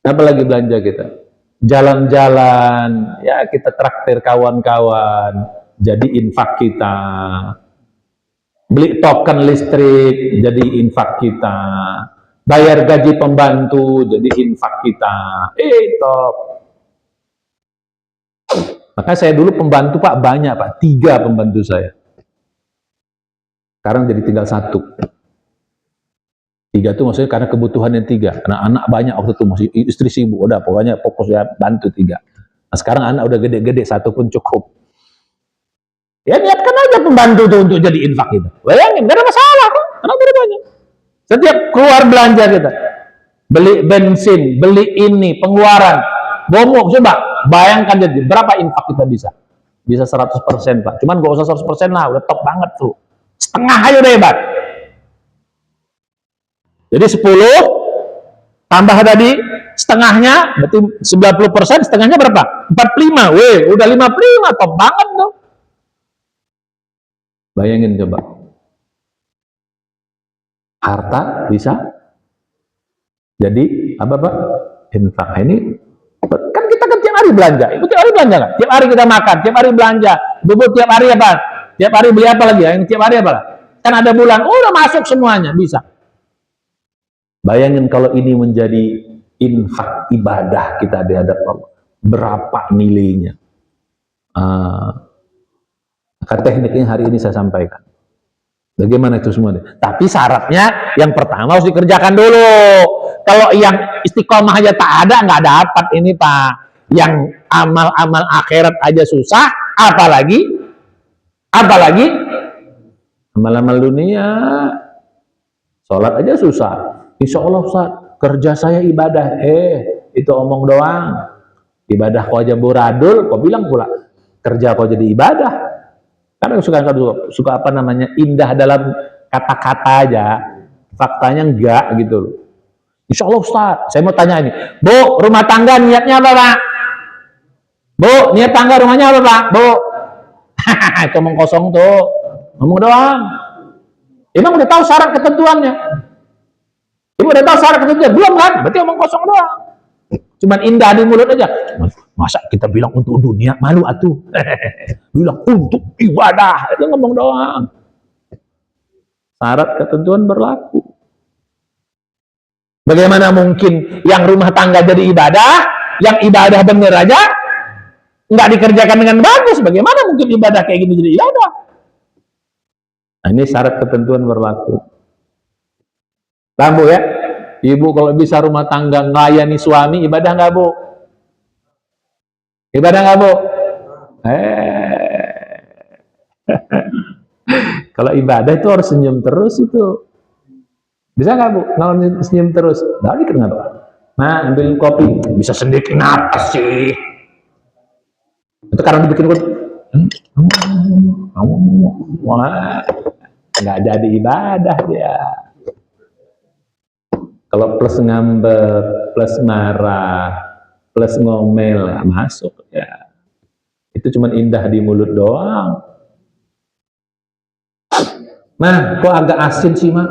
Apalagi belanja kita? Jalan-jalan, ya kita traktir kawan-kawan, jadi infak kita. Beli token listrik, jadi infak kita. Bayar gaji pembantu, jadi infak kita. Top. Maka saya dulu pembantu, Pak, banyak, Pak. 3 pembantu saya. Sekarang jadi tinggal 1. 3 itu maksudnya karena kebutuhan yang 3. Karena anak banyak waktu itu, masih istri sibuk, udah pokoknya fokus ya bantu 3. Nah sekarang anak udah gede-gede, 1 pun cukup. Ya niatkan aja pembantu tuh untuk jadi infak kita. Bayangin, gak ada masalah kok, karena udah banyak. Setiap keluar belanja kita, beli bensin, beli ini, pengeluaran, bomok, coba bayangkan jadi berapa infak kita bisa. Bisa 100%, Pak. Cuman gak usah 100% lah, udah top banget tuh. Setengah aja udah hebat. Jadi 10 tambah tadi setengahnya berarti 90%, setengahnya berapa? 45. Udah 55, top banget tuh. Bayangin coba. Harta bisa jadi apa, Pak? Infak. Ini kan kita kan tiap hari belanja. Ibu tiap hari belanja kan? Tiap hari kita makan, tiap hari belanja. Ibu tiap hari apa? Tiap hari beli apa lagi? Yang tiap hari apa? Kan ada bulan, udah masuk semuanya, bisa. Bayangin kalau ini menjadi infak ibadah kita di hadapan Allah. Berapa nilainya? Maka tekniknya hari ini saya sampaikan. Bagaimana itu semua? Tapi syaratnya yang pertama harus dikerjakan dulu. Kalau yang istiqomah aja tak ada, nggak dapat ini, Pak. Yang amal-amal akhirat aja susah, apalagi amal-amal dunia. Sholat aja susah. Insya Allah, Ustaz, kerja saya ibadah. Itu omong doang. Ibadah kau aja buradul, kau bilang pula kerja kau jadi ibadah. Karena suka apa namanya, indah dalam kata-kata aja, faktanya enggak gitu loh. Insya Allah, Ustaz, saya mau tanya ini, Bu, rumah tangga niatnya apa, Pak? Bu, niat tangga rumahnya apa, Pak? Bu, itu omong kosong tuh, ngomong doang. Emang udah tahu syarat ketentuannya? Ibu udah tahu syarat ketentuannya? Belum kan? Berarti omong kosong doang. Cuman indah di mulut aja. Masa kita bilang untuk dunia, malu atuh. Bilang untuk ibadah, itu ngomong doang. Syarat ketentuan berlaku. Bagaimana mungkin yang rumah tangga jadi ibadah, yang ibadah bener aja nggak dikerjakan dengan bagus? Bagaimana mungkin ibadah kayak gini jadi ibadah? Nah, ini syarat ketentuan berlaku. Paham, Bu, ya? Ibu kalau bisa rumah tangga ngelayani suami, ibadah nggak, Bu? Ibadah nggak, Bu? Kalau ibadah itu harus senyum terus itu. Bisa nggak, Bu? Kalau senyum terus? Nggak dikit nggak, Pak? Nah, ambil kopi. Bisa sendiri, kenapa sih? Itu karena dibikin kopi. Wah, nggak jadi ibadah dia. Kalau plus ngambek, plus marah, plus ngomel, nggak masuk ya. Itu cuma indah di mulut doang. Nah, kok agak asin sih, Mak?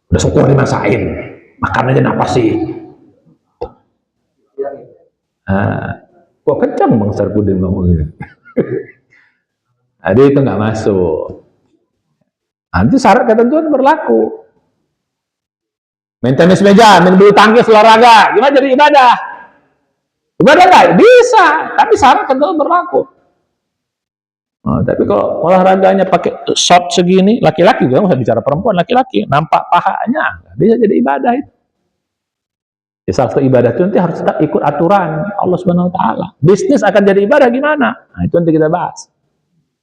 Udah syukur dimasain. Makan aja napa sih? Nah, Kok kencang Bang Sarpudin ngomongnya? Jadi itu nggak masuk. Nanti syarat ketentuan berlaku. Main tenis meja, main bulu tangkis, olahraga, gimana jadi ibadah? Ibadah nggak? Bisa, tapi syarat ketentuan berlaku. Oh, tapi kalau olahraganya pakai short segini, laki-laki, nggak usah bicara perempuan, laki-laki, nampak pahanya, nggak bisa jadi ibadah itu. Ya, salah satu ibadah itu nanti harus tetap ikut aturan Allah Subhanahu Wa Taala. Bisnis akan jadi ibadah gimana? Nah, itu nanti kita bahas.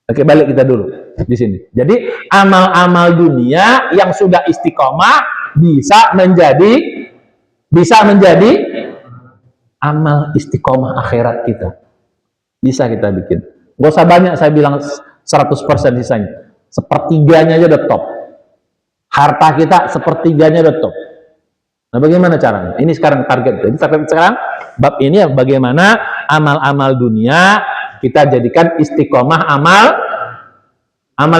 Oke, balik kita dulu di sini. Jadi amal-amal dunia yang sudah istiqomah bisa menjadi amal istiqomah akhirat kita. Bisa kita bikin. Gak usah banyak, saya bilang 100% sisanya. Sepertiganya aja udah top. Harta kita sepertiganya udah top. Nah, bagaimana caranya? Ini sekarang target. Jadi sekarang bab ini bagaimana amal-amal dunia kita jadikan istiqomah amal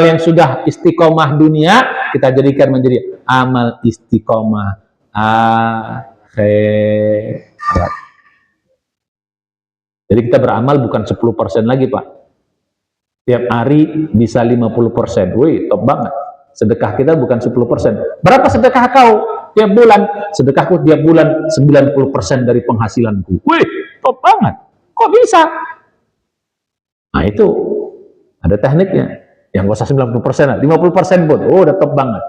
yang sudah istiqomah dunia kita jadikan menjadi amal istiqomah akhirat. Jadi kita beramal bukan 10% lagi, Pak. Tiap hari bisa 50%. Wih, top banget. Sedekah kita bukan 10%. Berapa sedekah kau tiap bulan? Sedekahku tiap bulan 90% dari penghasilanku. Wih, top banget. Kok bisa? Nah, itu ada tekniknya. Yang gak usah 90%, 50% pun. Oh, udah top banget.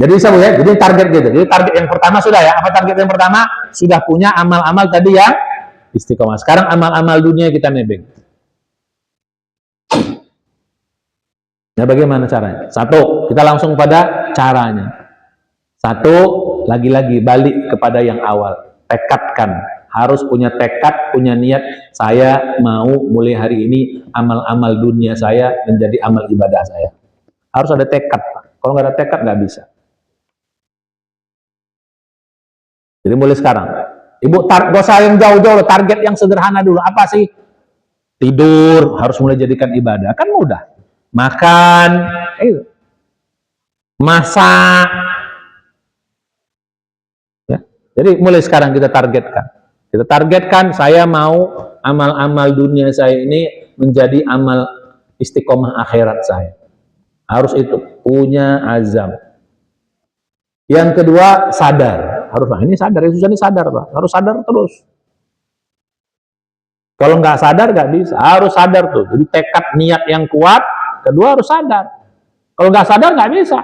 Jadi bisa, Bu, ya? Jadi target gitu. Jadi target yang pertama sudah ya. Apa target yang pertama? Sudah punya amal-amal tadi yang istiqomah. Sekarang amal-amal dunia kita nebeng. Nah, bagaimana caranya? Satu, kita langsung pada caranya. Satu, lagi-lagi balik kepada yang awal. Tekadkan. Harus punya tekad, punya niat. Saya mau mulai hari ini amal-amal dunia saya menjadi amal ibadah saya. Harus ada tekad, Pak. Kalau nggak ada tekad, nggak bisa. Jadi mulai sekarang. Ibu, gak usah yang jauh-jauh, target yang sederhana dulu. Apa sih? Tidur, harus mulai jadikan ibadah. Kan mudah. Makan, masak. Ya. Jadi mulai sekarang kita targetkan. Kita targetkan, saya mau amal-amal dunia saya ini menjadi amal istiqomah akhirat saya. Harus itu, punya azam. Yang kedua, sadar. Harus, nah ini sadar, Yesus ini sadar, Pak. Harus sadar terus. Kalau nggak sadar, nggak bisa. Harus sadar tuh. Jadi tekad niat yang kuat, kedua harus sadar. Kalau nggak sadar, nggak bisa.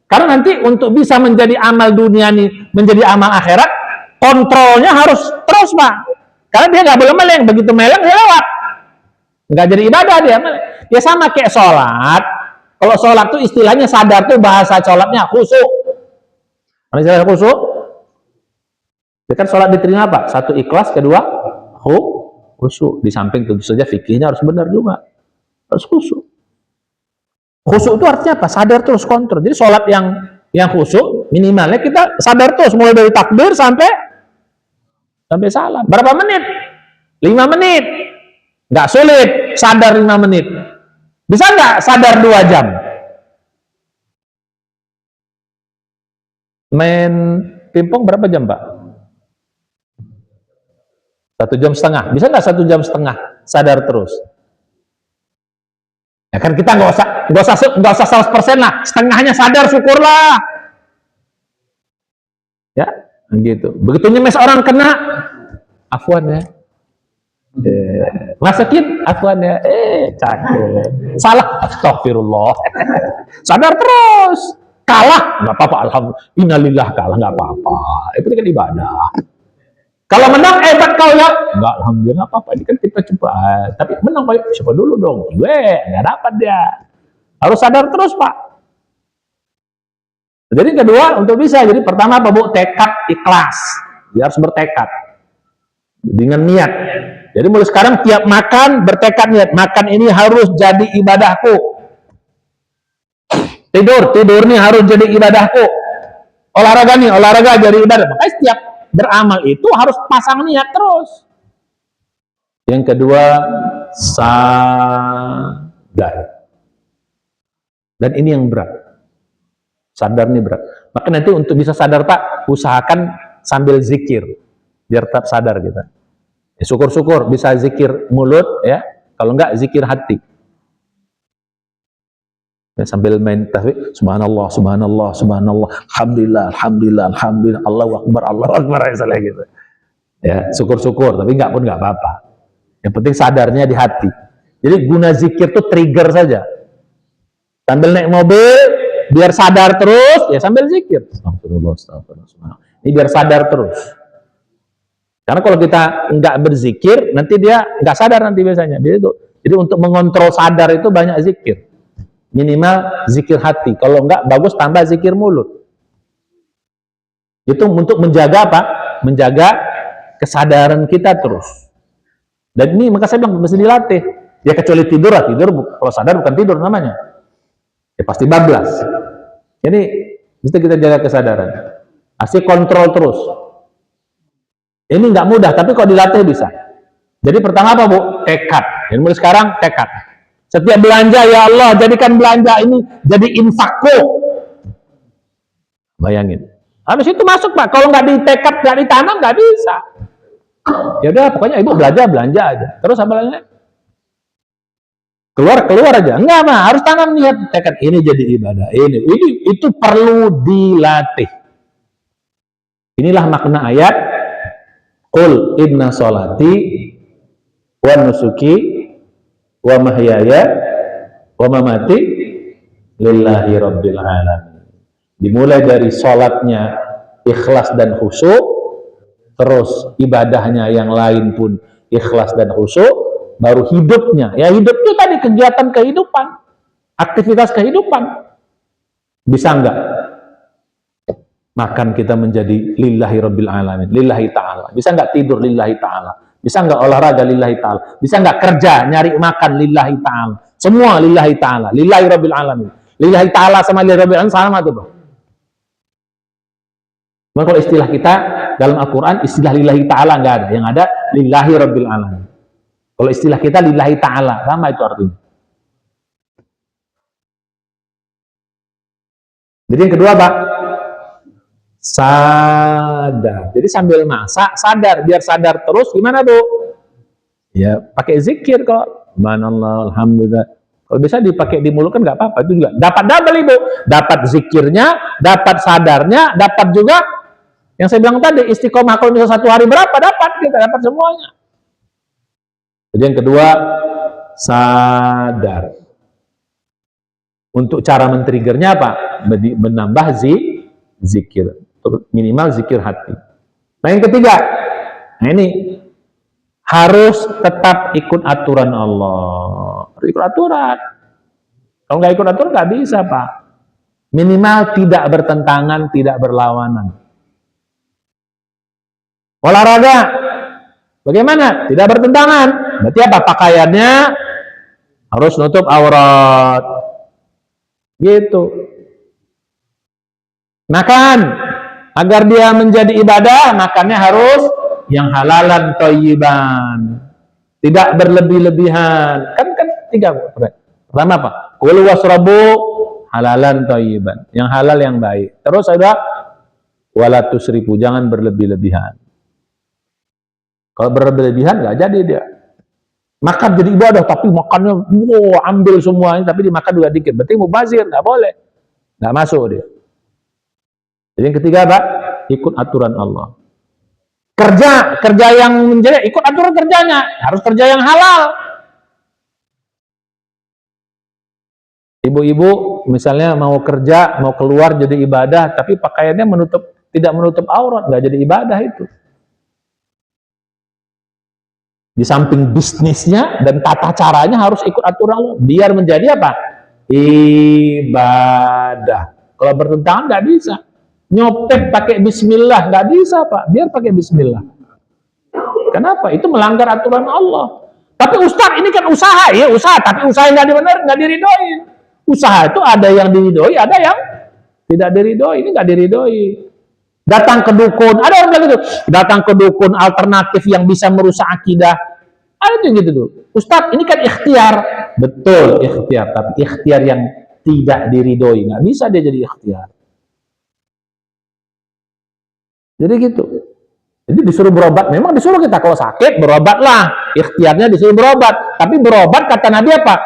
Karena nanti untuk bisa menjadi amal dunia nih, menjadi amal akhirat, kontrolnya harus terus, Pak. Karena dia nggak boleh meleng. Begitu meleng, dia lewat. Nggak jadi ibadah dia. Ya sama kayak sholat. Kalau sholat tuh istilahnya sadar tuh bahasa sholatnya khusyuk. Mana istilah khusyuk? Dia kan sholat diterima apa? Satu ikhlas, kedua khusyuk. Di samping tentu saja fikihnya harus benar juga. Harus khusyuk. Khusyuk itu artinya apa? Sadar terus, kontrol. Jadi sholat yang khusyuk minimalnya kita sadar terus mulai dari takbir sampai salam. Berapa menit? 5 menit. Nggak sulit sadar 5 menit. Bisa nggak sadar 2 jam? Main pingpong berapa jam, Pak? 1,5 jam. Bisa nggak 1,5 jam sadar terus? Ya kan kita nggak usah 100% lah, setengahnya sadar, syukurlah. Ya, gitu. Begitu nyemes orang kena, afwan ya. Ngasakin, afwan ya. Cakep. Salah, astagfirullah. Sadar terus. Kalah, nggak apa-apa, alhamdulillah. Innalillah, kalah, nggak apa-apa. Itu kan ibadah. Kalau menang, hebat kau ya. Enggak, alhamdulillah, nggak apa-apa. Ini kan kita coba. Tapi menang, Pak. Siapa dulu dong? Nggak dapat dia. Harus sadar terus, Pak. Jadi kedua, untuk bisa. Jadi pertama apa, Bu? Tekad ikhlas. Dia harus bertekad. Dengan niat. Jadi mulai sekarang tiap makan, bertekad niat. Makan ini harus jadi ibadahku. Tidur nih harus jadi ibadahku. Olahraga jadi ibadah. Makanya setiap beramal itu harus pasang niat terus. Yang kedua, sadar. Dan ini yang berat. Sadar ini berat. Maka nanti untuk bisa sadar, Pak, usahakan sambil zikir. Biar tetap sadar kita. Ya, syukur-syukur bisa zikir mulut ya, kalau enggak zikir hati. Ya, sambil main tasbih, subhanallah, subhanallah, subhanallah, alhamdulillah, alhamdulillah, alhamdulillah, Allahu akbar, Allahu akbar, misalnya gitu. Ya, syukur-syukur, tapi enggak pun enggak apa-apa. Yang penting sadarnya di hati. Jadi guna zikir tuh trigger saja. Sambil naik mobil, biar sadar terus, ya sambil zikir. Astagfirullah, astagfirullah. Ini biar sadar terus. Karena kalau kita nggak berzikir, nanti dia nggak sadar nanti biasanya. Jadi untuk mengontrol sadar itu banyak zikir. Minimal zikir hati. Kalau nggak, bagus tambah zikir mulut. Itu untuk menjaga apa? Menjaga kesadaran kita terus. Dan ini maka saya bilang mesti dilatih. Ya kecuali tidur lah. Tidur kalau sadar bukan tidur namanya. Ya pasti bablas. Jadi mesti kita jaga kesadaran. Asik kontrol terus. Ini nggak mudah, tapi kalau dilatih bisa. Jadi pertama apa, Bu? Tekad. Jadi mulai sekarang tekad. Setiap belanja, ya Allah, jadikan belanja ini jadi infakku. Bayangin. Habis itu masuk, Pak. Kalau nggak ditekad, nggak ditanam, nggak bisa. Ya udah, pokoknya Ibu belanja aja. Terus apa lagi? Keluar aja. Enggak, Pak. Harus tanam niat tekad. Ini jadi ibadah. Itu perlu dilatih. Inilah makna ayat Qul inna sholati wa nusuki wa mahyaya wa mamati lillahi rabbil alamin. Dimulai dari sholatnya ikhlas dan khusyuk, terus ibadahnya yang lain pun ikhlas dan khusyuk, baru hidupnya. Ya hidup itu tadi kegiatan kehidupan, aktivitas kehidupan. Bisa enggak? Makan kita menjadi lillahi rabbil alamin, lillahi ta'ala. Bisa nggak tidur lillahi ta'ala? Bisa nggak olahraga lillahi ta'ala? Bisa nggak kerja, nyari makan lillahi ta'ala? Semua lillahi ta'ala, lillahi rabbil alamin. Lillahi ta'ala sama lillahi rabbil alamin sama tuh, Pak. Cuma kalau istilah kita dalam Al-Quran, istilah lillahi ta'ala nggak ada. Yang ada lillahi rabbil alamin. Kalau istilah kita lillahi ta'ala, sama itu artinya. Jadi yang kedua, Pak, sadar. Jadi sambil masak sadar, biar sadar terus. Gimana, Bu? Ya pakai zikir kok. Subhanallah, alhamdulillah. Kalau bisa dipakai di mulut kan nggak apa-apa, itu juga dapat double, Ibu. Dapat zikirnya, dapat sadarnya, dapat juga yang saya bilang tadi istiqomah. Kalau misal satu hari berapa dapat, kita dapat semuanya. Jadi yang kedua, sadar. Untuk cara men-triggernya apa? Menambah zikir. Minimal zikir hati. Nah yang ketiga, nah ini harus tetap ikut aturan Allah. Harus ikut aturan. Kalau nggak ikut aturan nggak bisa, Pak. Minimal tidak bertentangan, tidak berlawanan. Olahraga, bagaimana? Tidak bertentangan. Berarti apa? Pakaiannya harus nutup aurat. Gitu. Makan, agar dia menjadi ibadah, makannya harus yang halalan thayyiban. Tidak berlebih-lebihan. Kan tiga. Pertama apa? Kulu wasrabu halalan thayyiban. Yang halal yang baik. Terus ada wala tusrifu, jangan berlebih-lebihan. Kalau berlebih-lebihan nggak jadi dia. Makan jadi ibadah, tapi makannya ambil semuanya, tapi dimakan juga dikit. Berarti mubazir, nggak boleh. Nggak masuk dia. Jadi yang ketiga, Pak, ikut aturan Allah. Kerja yang menjadi ikut aturan kerjanya, harus kerja yang halal. Ibu-ibu misalnya mau kerja, mau keluar jadi ibadah, tapi pakaiannya tidak menutup aurat, nggak jadi ibadah itu. Di samping bisnisnya dan tata caranya harus ikut aturan Allah, biar menjadi apa? Ibadah. Kalau bertentangan nggak bisa. Nyopet pakai bismillah nggak bisa, Pak. Biar pakai bismillah. Kenapa? Itu melanggar aturan Allah. Tapi Ustaz, ini kan usaha, ya usaha. Tapi usaha nggak benar, nggak diridoi. Usaha itu ada yang diridoi, ada yang tidak diridoi. Ini nggak diridoi. Datang ke dukun, ada orang bilang gitu. Datang ke dukun alternatif yang bisa merusak akidah. Ada tuh gitu tuh. Ustaz, ini kan ikhtiar. Betul, ikhtiar. Tapi ikhtiar yang tidak diridoi. Nggak bisa dia jadi ikhtiar. Jadi gitu. Jadi disuruh berobat, memang disuruh kita kalau sakit berobatlah, ikhtiarnya disuruh berobat. Tapi berobat kata Nabi apa?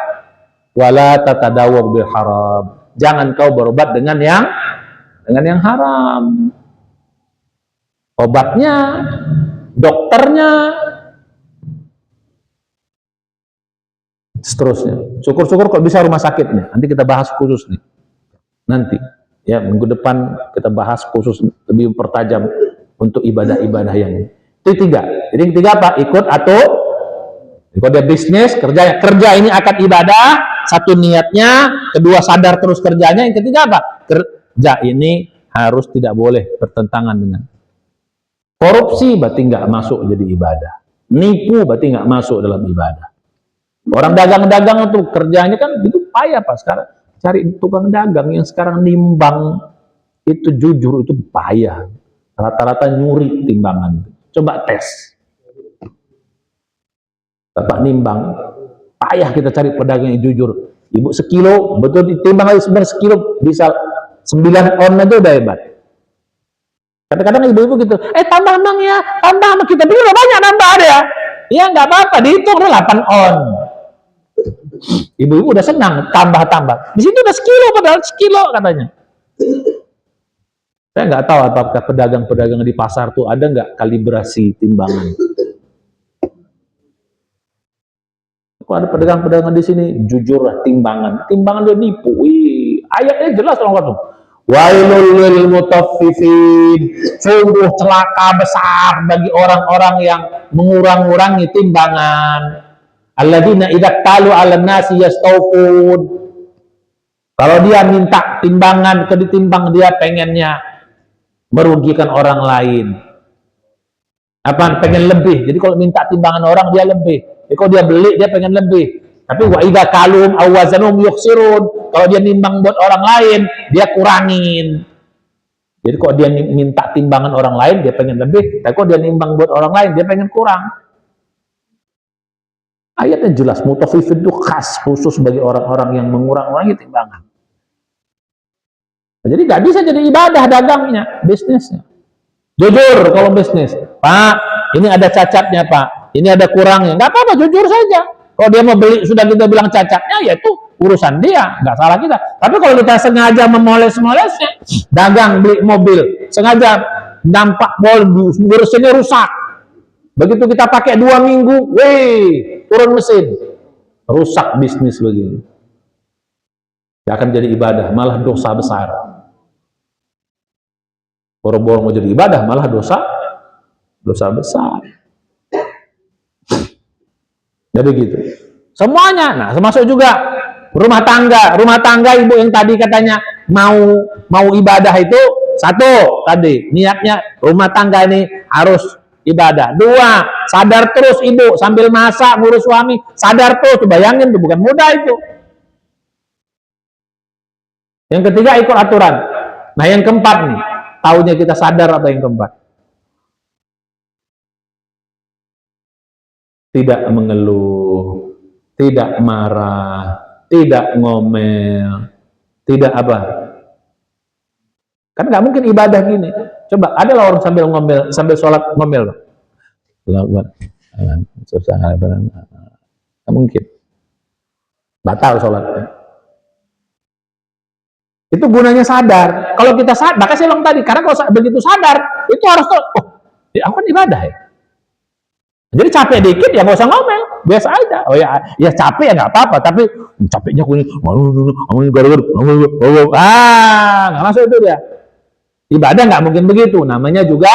Wala tatadawu bil haram. Jangan kau berobat dengan yang haram. Obatnya, dokternya, seterusnya. Syukur-syukur kok bisa rumah sakitnya. Nanti kita bahas khusus nih. Nanti ya minggu depan kita bahas khusus lebih pertajam untuk ibadah-ibadah yang ini. Itu 3. Jadi yang ketiga apa? Ikut atau dia bisnis, kerja ini akan ibadah, satu niatnya, kedua sadar terus kerjanya, yang ketiga apa? Kerja ini harus tidak boleh bertentangan dengan korupsi, berarti nggak masuk jadi ibadah. Nipu berarti nggak masuk dalam ibadah. Orang dagang-dagang itu kerjanya kan itu payah Pak sekarang. Cari tukang dagang yang sekarang nimbang itu jujur itu payah. Rata-rata nyuri timbangan. Coba tes. Bapak nimbang, payah kita cari pedagang yang jujur. Ibu sekilo, betul ditimbang aja sebenarnya sekilo bisa 9 on aja udah hebat. Kadang-kadang ibu-ibu gitu, tambah bang ya, tambah sama kita, tapi udah banyak nambah ada ya. Ya nggak apa-apa, dihitung udah 8 on. Ibu-ibu udah senang, tambah-tambah. Di situ udah sekilo, padahal sekilo katanya. Saya nggak tahu apakah pedagang-pedagang di pasar tuh ada nggak kalibrasi timbangan. Kok ada pedagang-pedagang di sini jujur lah timbangan dia nipu. Wih, ayatnya jelas orang-orang. Wailul lil mutaffifin. Sungguh celaka besar bagi orang-orang yang mengurang-urangi timbangan. Alladzina idza talu 'alan nasi yastawfun. Kalau dia minta timbangan ke ditimbang, dia pengennya merugikan orang lain. Apa? Pengen lebih. Jadi kalau minta timbangan orang dia lebih. Jadi kalau dia beli dia pengen lebih. Tapi wa idza kalum aw wazanum yukhsirun. Kalau dia nimbang buat orang lain, dia kurangin. Jadi kalau dia minta timbangan orang lain dia pengen lebih, tapi kalau dia nimbang buat orang lain dia pengen kurang. Ayatnya jelas, mutaffifin itu khas khusus bagi orang-orang yang mengurang-urangi timbangan. Jadi nggak bisa jadi ibadah dagangnya, bisnisnya. Jujur kalau bisnis, Pak, ini ada cacatnya Pak, ini ada kurangnya, nggak apa-apa, jujur saja. Kalau dia mau beli, sudah kita bilang cacatnya, ya itu urusan dia, nggak salah kita. Tapi kalau kita sengaja memoles-molesnya, dagang beli mobil, sengaja nampak mesinnya rusak. Begitu kita pakai 2 minggu, turun mesin, rusak bisnis begini. Tidak akan jadi ibadah, malah dosa besar. Boro-boro mau jadi ibadah, malah dosa besar. Jadi gitu. Semuanya, nah termasuk juga rumah tangga ibu yang tadi katanya mau ibadah itu, satu tadi niatnya rumah tangga ini harus ibadah. 2, sadar terus ibu sambil masak ngurus suami, sadar terus, bayangin tuh bukan mudah itu. Yang ketiga ikut aturan. Nah yang keempat nih, taunya kita sadar apa yang keempat? Tidak mengeluh, tidak marah, tidak ngomel, tidak apa? Kan nggak mungkin ibadah gini. Coba ada lah orang sambil ngomel, sambil sholat ngomel. Susah, nggak mungkin. Batal sholatnya. Itu gunanya sadar. Kalau kita sadar, maka saya bilang tadi, karena kalau begitu sadar, itu harus aku kan ibadah ya. Jadi capek dikit ya nggak usah ngomel, biasa aja. Oh ya capek ya nggak apa-apa, tapi capeknya aku ini, nggak masuk itu dia. Ibadah nggak mungkin begitu, namanya juga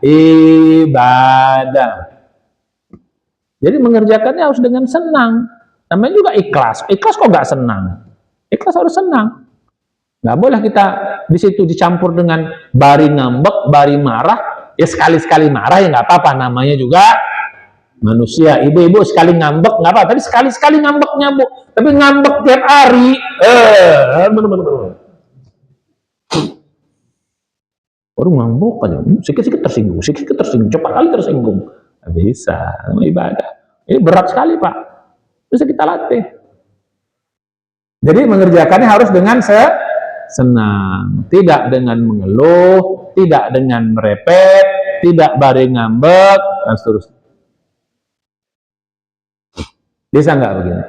ibadah. Jadi mengerjakannya harus dengan senang, namanya juga ikhlas. Ikhlas kok nggak senang? Ikhlas harus senang. Nggak boleh kita di situ dicampur dengan bari ngambek, bari marah. Ya sekali-sekali marah ya nggak apa-apa, namanya juga manusia. Ibu-ibu sekali ngambek nggak apa, tapi sekali-sekali ngambeknya bu, tapi ngambek tiap hari, baru ngambek aja, sedikit-sedikit tersinggung, cepat kali tersinggung, nggak bisa, ibadah. Ini berat sekali pak, bisa kita latih. Jadi mengerjakannya harus dengan senang, tidak dengan mengeluh, tidak dengan merepet, tidak bari ngambek, dan seterusnya. Bisa nggak begini?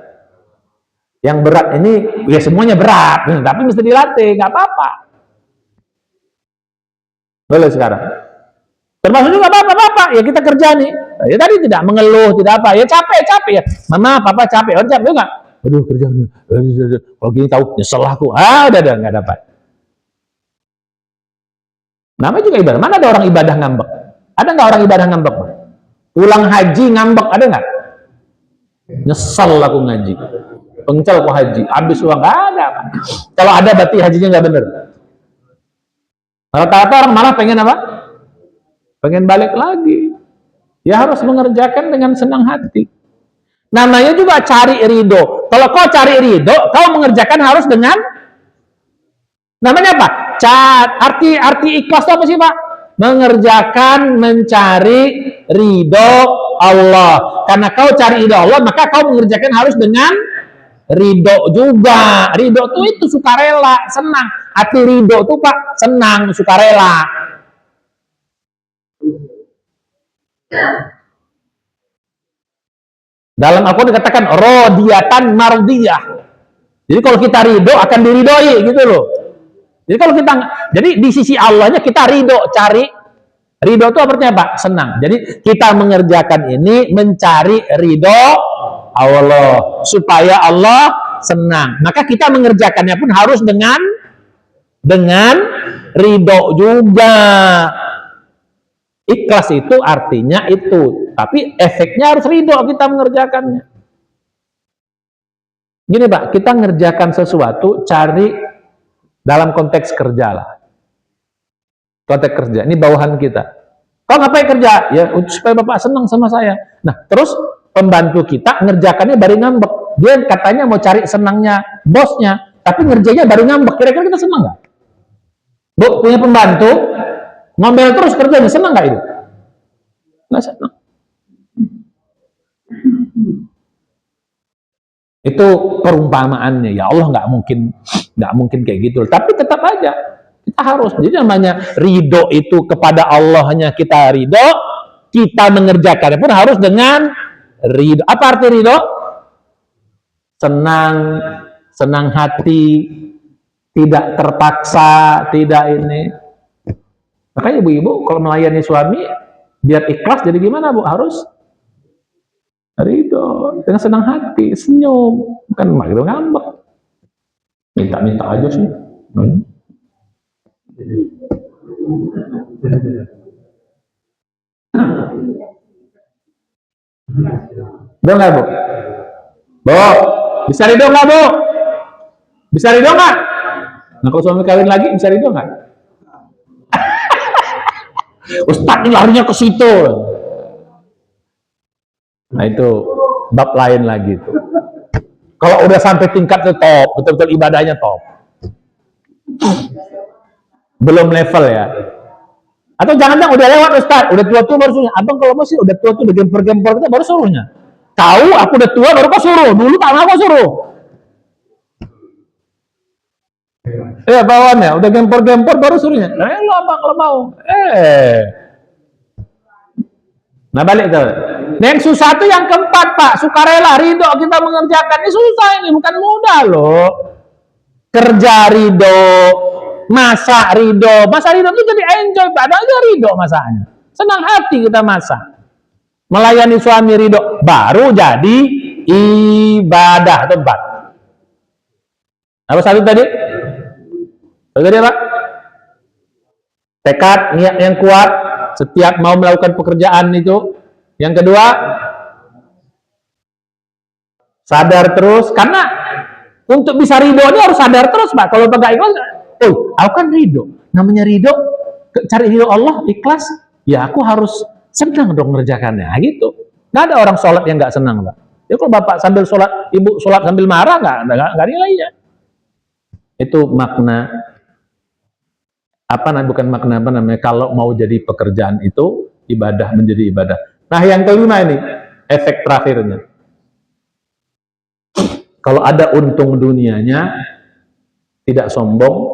Yang berat ini, ya semuanya berat, tapi mesti dilatih, nggak apa-apa. Boleh sekarang. Termasuk juga bapak-bapak, ya kita kerja nih. Ya tadi tidak mengeluh, tidak apa. Ya capek ya. Mama, papa capek. Oh, capek enggak? Aduh kerja nih. Kalau gini tahu nyesel aku. Udah nggak dapat. Namanya juga ibadah. Mana ada orang ibadah ngambek? Ada nggak orang ibadah ngambek? Pulang haji ngambek, ada nggak? Nyesel aku ngaji. Pengcal aku haji. Habis uang nggak ada. Kalau ada berarti hajinya nggak bener. Rata-rata orang malah pengen apa? Pengen balik lagi. Ya harus mengerjakan dengan senang hati. Namanya juga cari ridho. Kalau kau cari ridho, kau mengerjakan harus dengan namanya apa? Arti ikhlas itu apa sih Pak? Mengerjakan, mencari ridho Allah. Karena kau cari ridho Allah, maka kau mengerjakan harus dengan ridho juga. Ridho itu sukarela, senang. Arti ridho itu Pak, senang, sukarela. Dalam Al-Quran dikatakan rodiyatan mardiyah. Jadi kalau kita ridho akan diridhoi gitu loh. Jadi kalau kita, jadi di sisi Allahnya kita ridho, cari ridho itu artinya apa? Senang. Jadi kita mengerjakan ini mencari ridho Allah supaya Allah senang. Maka kita mengerjakannya pun harus dengan ridho juga. Ikhlas itu artinya itu, tapi efeknya harus ridho kita mengerjakannya. Gini Pak, kita ngerjakan sesuatu, cari dalam konteks kerja lah. Konteks kerja, ini bawahan kita. Kau ngapain kerja? Ya supaya Bapak senang sama saya. Nah, terus pembantu kita ngerjakannya baru ngambek. Dia katanya mau cari senangnya bosnya, tapi ngerjainnya baru ngambek. Kira-kira kita senang nggak? Bu, punya pembantu, ngomel terus kerjanya, senang nggak itu? Nggak senang. Itu perumpamaannya. Ya Allah nggak mungkin kayak gitu. Tapi tetap aja kita harus. Jadi namanya ridho itu kepada Allahnya kita ridho, kita mengerjakannya pun harus dengan ridho. Apa arti ridho? Senang hati, tidak terpaksa, tidak ini. Makanya ibu-ibu kalau melayani suami biar ikhlas jadi gimana Bu? Harus ridho, dengan senang hati, senyum, bukan malu ngambek. Minta-minta aja sih. Udah nggak Bu? Bu, bisa ridho nggak Bu? Bisa ridho nggak? Nah kalau suami kawin lagi bisa ridho nggak? Ustadz ini larinya ke situ. Nah itu bab lain lagi tuh. Kalau udah sampai tingkat itu top, betul-betul ibadahnya top. Belum level ya. Atau jangan-jangan udah lewat Ustaz, udah tua-tua baru suruhnya. Abang kalau masih udah tua-tua, udah gempor-gempor kita baru suruhnya. Tahu aku udah tua baru kau suruh, dulu tak mau kau suruh. Bawaannya udah gempor-gempor baru suruhnya. Lo abang kalau mau. Nah balik tuh. Yang susah itu yang keempat Pak, sukarela, ridho kita mengerjakan. Ini susah ini, bukan mudah loh. Kerja ridho, masak ridho. Masak ridho itu jadi enjoy, padahal aja ridho masaknya. Senang hati kita masak. Melayani suami ridho, baru jadi ibadah. Itu empat. Apa satu tadi? Apa tadi Pak? Tekad, niat yang kuat, setiap mau melakukan pekerjaan itu. Yang kedua, sadar terus, karena untuk bisa ridho ini harus sadar terus Pak. Kalau enggak ikhlas, aku kan ridho. Namanya ridho, cari ridho Allah, ikhlas. Ya aku harus senang dong mengerjakannya. Gitu. Nggak ada orang sholat yang nggak senang Pak. Ya kalau Bapak sambil sholat, Ibu sholat sambil marah, nggak nilainya. Itu makna bukan makna apa namanya, kalau mau jadi pekerjaan itu ibadah menjadi ibadah. Nah yang kelima ini efek terakhirnya, kalau ada untung dunianya, tidak sombong,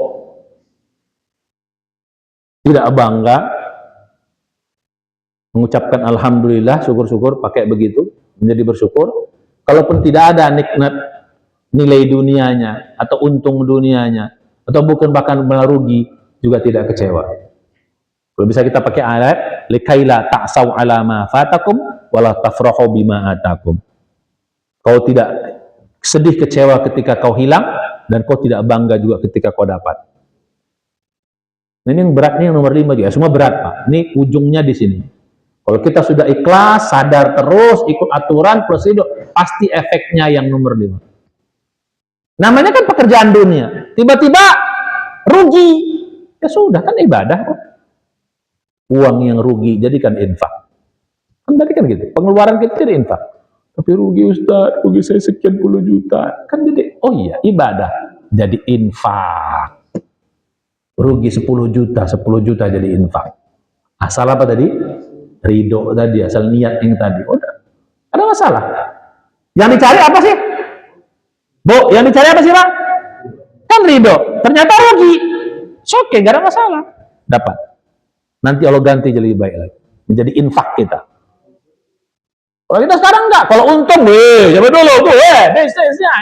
tidak bangga, mengucapkan alhamdulillah, syukur-syukur, pakai begitu, menjadi bersyukur. Kalaupun tidak ada nikmat nilai dunianya atau untung dunianya atau bukan bahkan merugi, juga tidak kecewa. Kalau bisa kita pakai ayat likaila ta'sau ala ma fatakum wala tafrahu bima atakum. Kau tidak sedih kecewa ketika kau hilang dan kau tidak bangga juga ketika kau dapat. Nah, ini yang beratnya yang nomor 5 juga. Semua berat, Pak. Ini ujungnya di sini. Kalau kita sudah ikhlas, sadar terus, ikut aturan, prosedur, pasti efeknya yang nomor 5. Namanya kan pekerjaan dunia. Tiba-tiba rugi. Ya sudah, kan ibadah kok. Uang yang rugi, jadikan infak. Kan tadi kan gitu. Pengeluaran kita jadi infak. Tapi rugi Ustaz, rugi saya sekian puluh juta. Kan jadi, oh iya, ibadah. Jadi infak. Rugi 10 juta, 10 juta jadi infak. Asal apa tadi? Ridho tadi, asal niat yang tadi. Udah, ada masalah. Yang dicari apa sih? Bu, yang dicari apa sih, Pak? Kan ridho. Ternyata rugi. Oke, gak ada masalah. Dapat. Nanti Allah ganti jadi lebih baik lagi. Menjadi infak kita. Kalau kita sekarang enggak. Kalau untung, coba dulu, bisnisnya,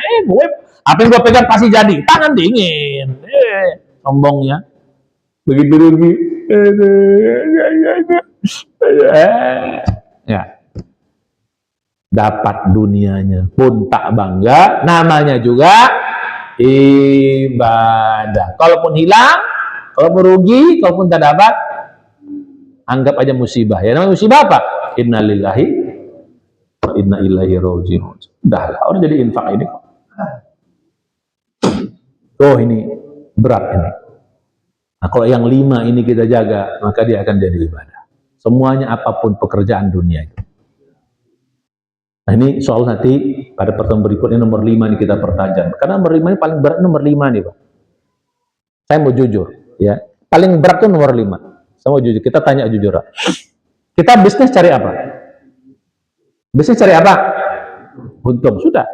apa yang gue pegang pasti jadi. Tangan dingin. Sombongnya. Begitu rugi. Ya. Dapat dunianya pun tak bangga, namanya juga ibadah. Kalaupun hilang, kalaupun rugi, kalaupun tak dapat, anggap aja musibah. Ya, namanya musibah apa? Innalillahi wa inna ilaihi raji'un. Dah, orang jadi infak ini. Oh, ini berat ini. Nah, kalau yang 5 ini kita jaga, maka dia akan jadi ibadah. Semuanya apapun pekerjaan dunia itu. Nah, ini soal nanti pada pertemuan berikutnya nomor 5 ini kita pertajam. Karena nomor 5 ini paling berat, nomor 5 nih, Pak. Saya mau jujur, ya. Paling berat itu nomor 5. Saya mau jujur, kita tanya jujur. Kita bisnis cari apa? Bisnis cari apa? Untung, sudah.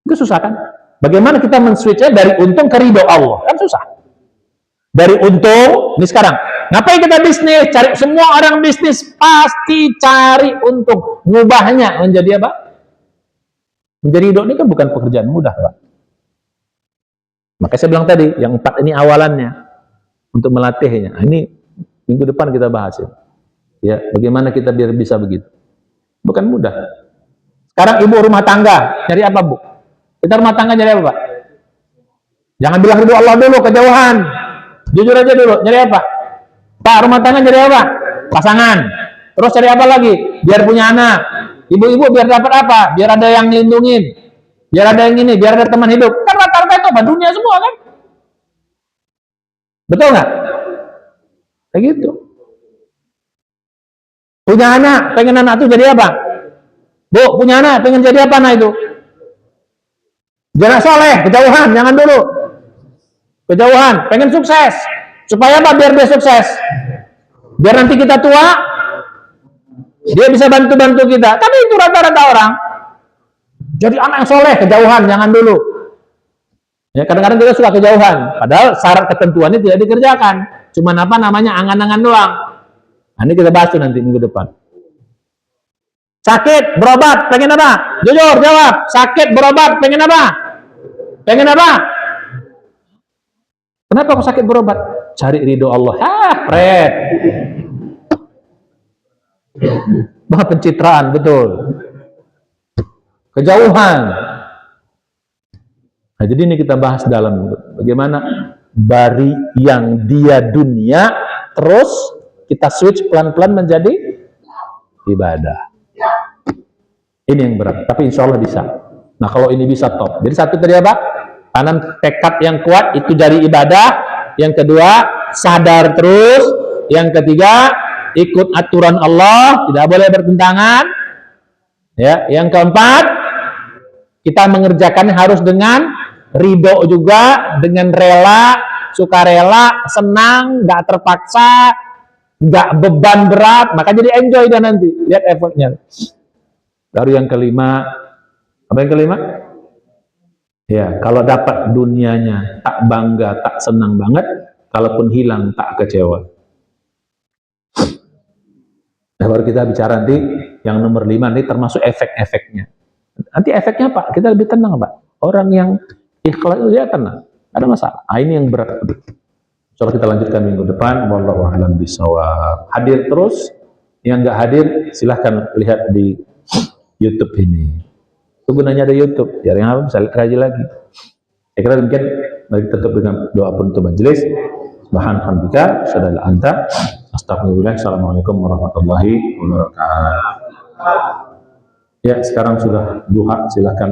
Itu susah kan? Bagaimana kita men-switchnya dari untung ke ridho Allah? Kan susah. Dari untung, ini sekarang, ngapain kita bisnis? Cari, semua orang bisnis pasti cari untung. Ngubahnya menjadi apa? Menjadi ridho ini kan bukan pekerjaan mudah, Pak. Makanya saya bilang tadi, yang 4 ini awalannya untuk melatihnya. Nah, ini minggu depan kita bahas ya. Ya, bagaimana kita biar bisa begitu? Bukan mudah. Sekarang ibu rumah tangga, cari apa, Bu? Kita rumah tangga cari apa, Pak? Jangan bilang ridho Allah dulu, kejauhan. Jujur aja dulu, nyari apa? Pak, rumah tangga nyari apa? Pasangan. Terus cari apa lagi? Biar punya anak. Ibu-ibu biar dapat apa? Biar ada yang ngelindungin. Biar ada yang ini, biar ada teman hidup. Kan rata-rata itu apa? Dunia semua kan? Betul nggak? Kayak gitu. Punya anak, pengen anak itu jadi apa? Bu, punya anak, pengen jadi apa anak itu? Jangan soleh, kejauhan, jangan dulu. Kejauhan, pengen sukses. Supaya apa? Biar dia sukses. Biar nanti kita tua, dia bisa bantu-bantu kita. Tapi itu rata-rata orang. Jadi anak yang soleh, kejauhan, jangan dulu. Ya, kadang-kadang kita suka kejauhan. Padahal syarat ketentuannya tidak dikerjakan. Cuma apa namanya, angan-angan doang. Nah, ini kita bahas nanti minggu depan. Sakit, berobat, pengen apa? Jujur, jawab. Sakit, berobat, pengen apa? Pengen apa? Kenapa kok sakit berobat? Cari ridho Allah. Fred. Bah, pencitraan, betul. Kejauhan. Nah, jadi ini kita bahas dalam bagaimana dari yang dia dunia, terus kita switch pelan-pelan menjadi ibadah. Ini yang berat, tapi insya Allah bisa. Nah, kalau ini bisa top. Jadi satu tadi apa? Tanam tekad yang kuat, itu dari ibadah. Yang kedua, sadar terus. Yang ketiga, ikut aturan Allah, tidak boleh bertentangan. Ya, yang keempat, kita mengerjakannya harus dengan ridho juga, dengan rela, sukarela, senang, nggak terpaksa, nggak beban berat, maka jadi enjoy dan nanti lihat efeknya. Baru yang kelima, apa yang kelima? Ya, kalau dapat dunianya tak bangga, tak senang banget, kalaupun hilang tak kecewa. baru kita bicara nanti yang nomor 5 nanti termasuk efek-efeknya. Nanti efeknya apa? Kita lebih tenang, Pak. Orang yang ikhlas itu dia tenang, ada masalah. Ini yang berat. Coba kita lanjutkan minggu depan. Wallahu a'lam bishawab. Hadir terus. Yang nggak hadir silahkan lihat di YouTube ini. Itu gunanya ada YouTube. Biar yang apa bisa kaji lagi. Saya kira demikian. Mari kita tutup dengan doa penutup majelis. Subhanallah, sadaqal anta. Astagfirullah. Assalamualaikum warahmatullahi wabarakatuh. Ya, sekarang sudah duha. Silahkan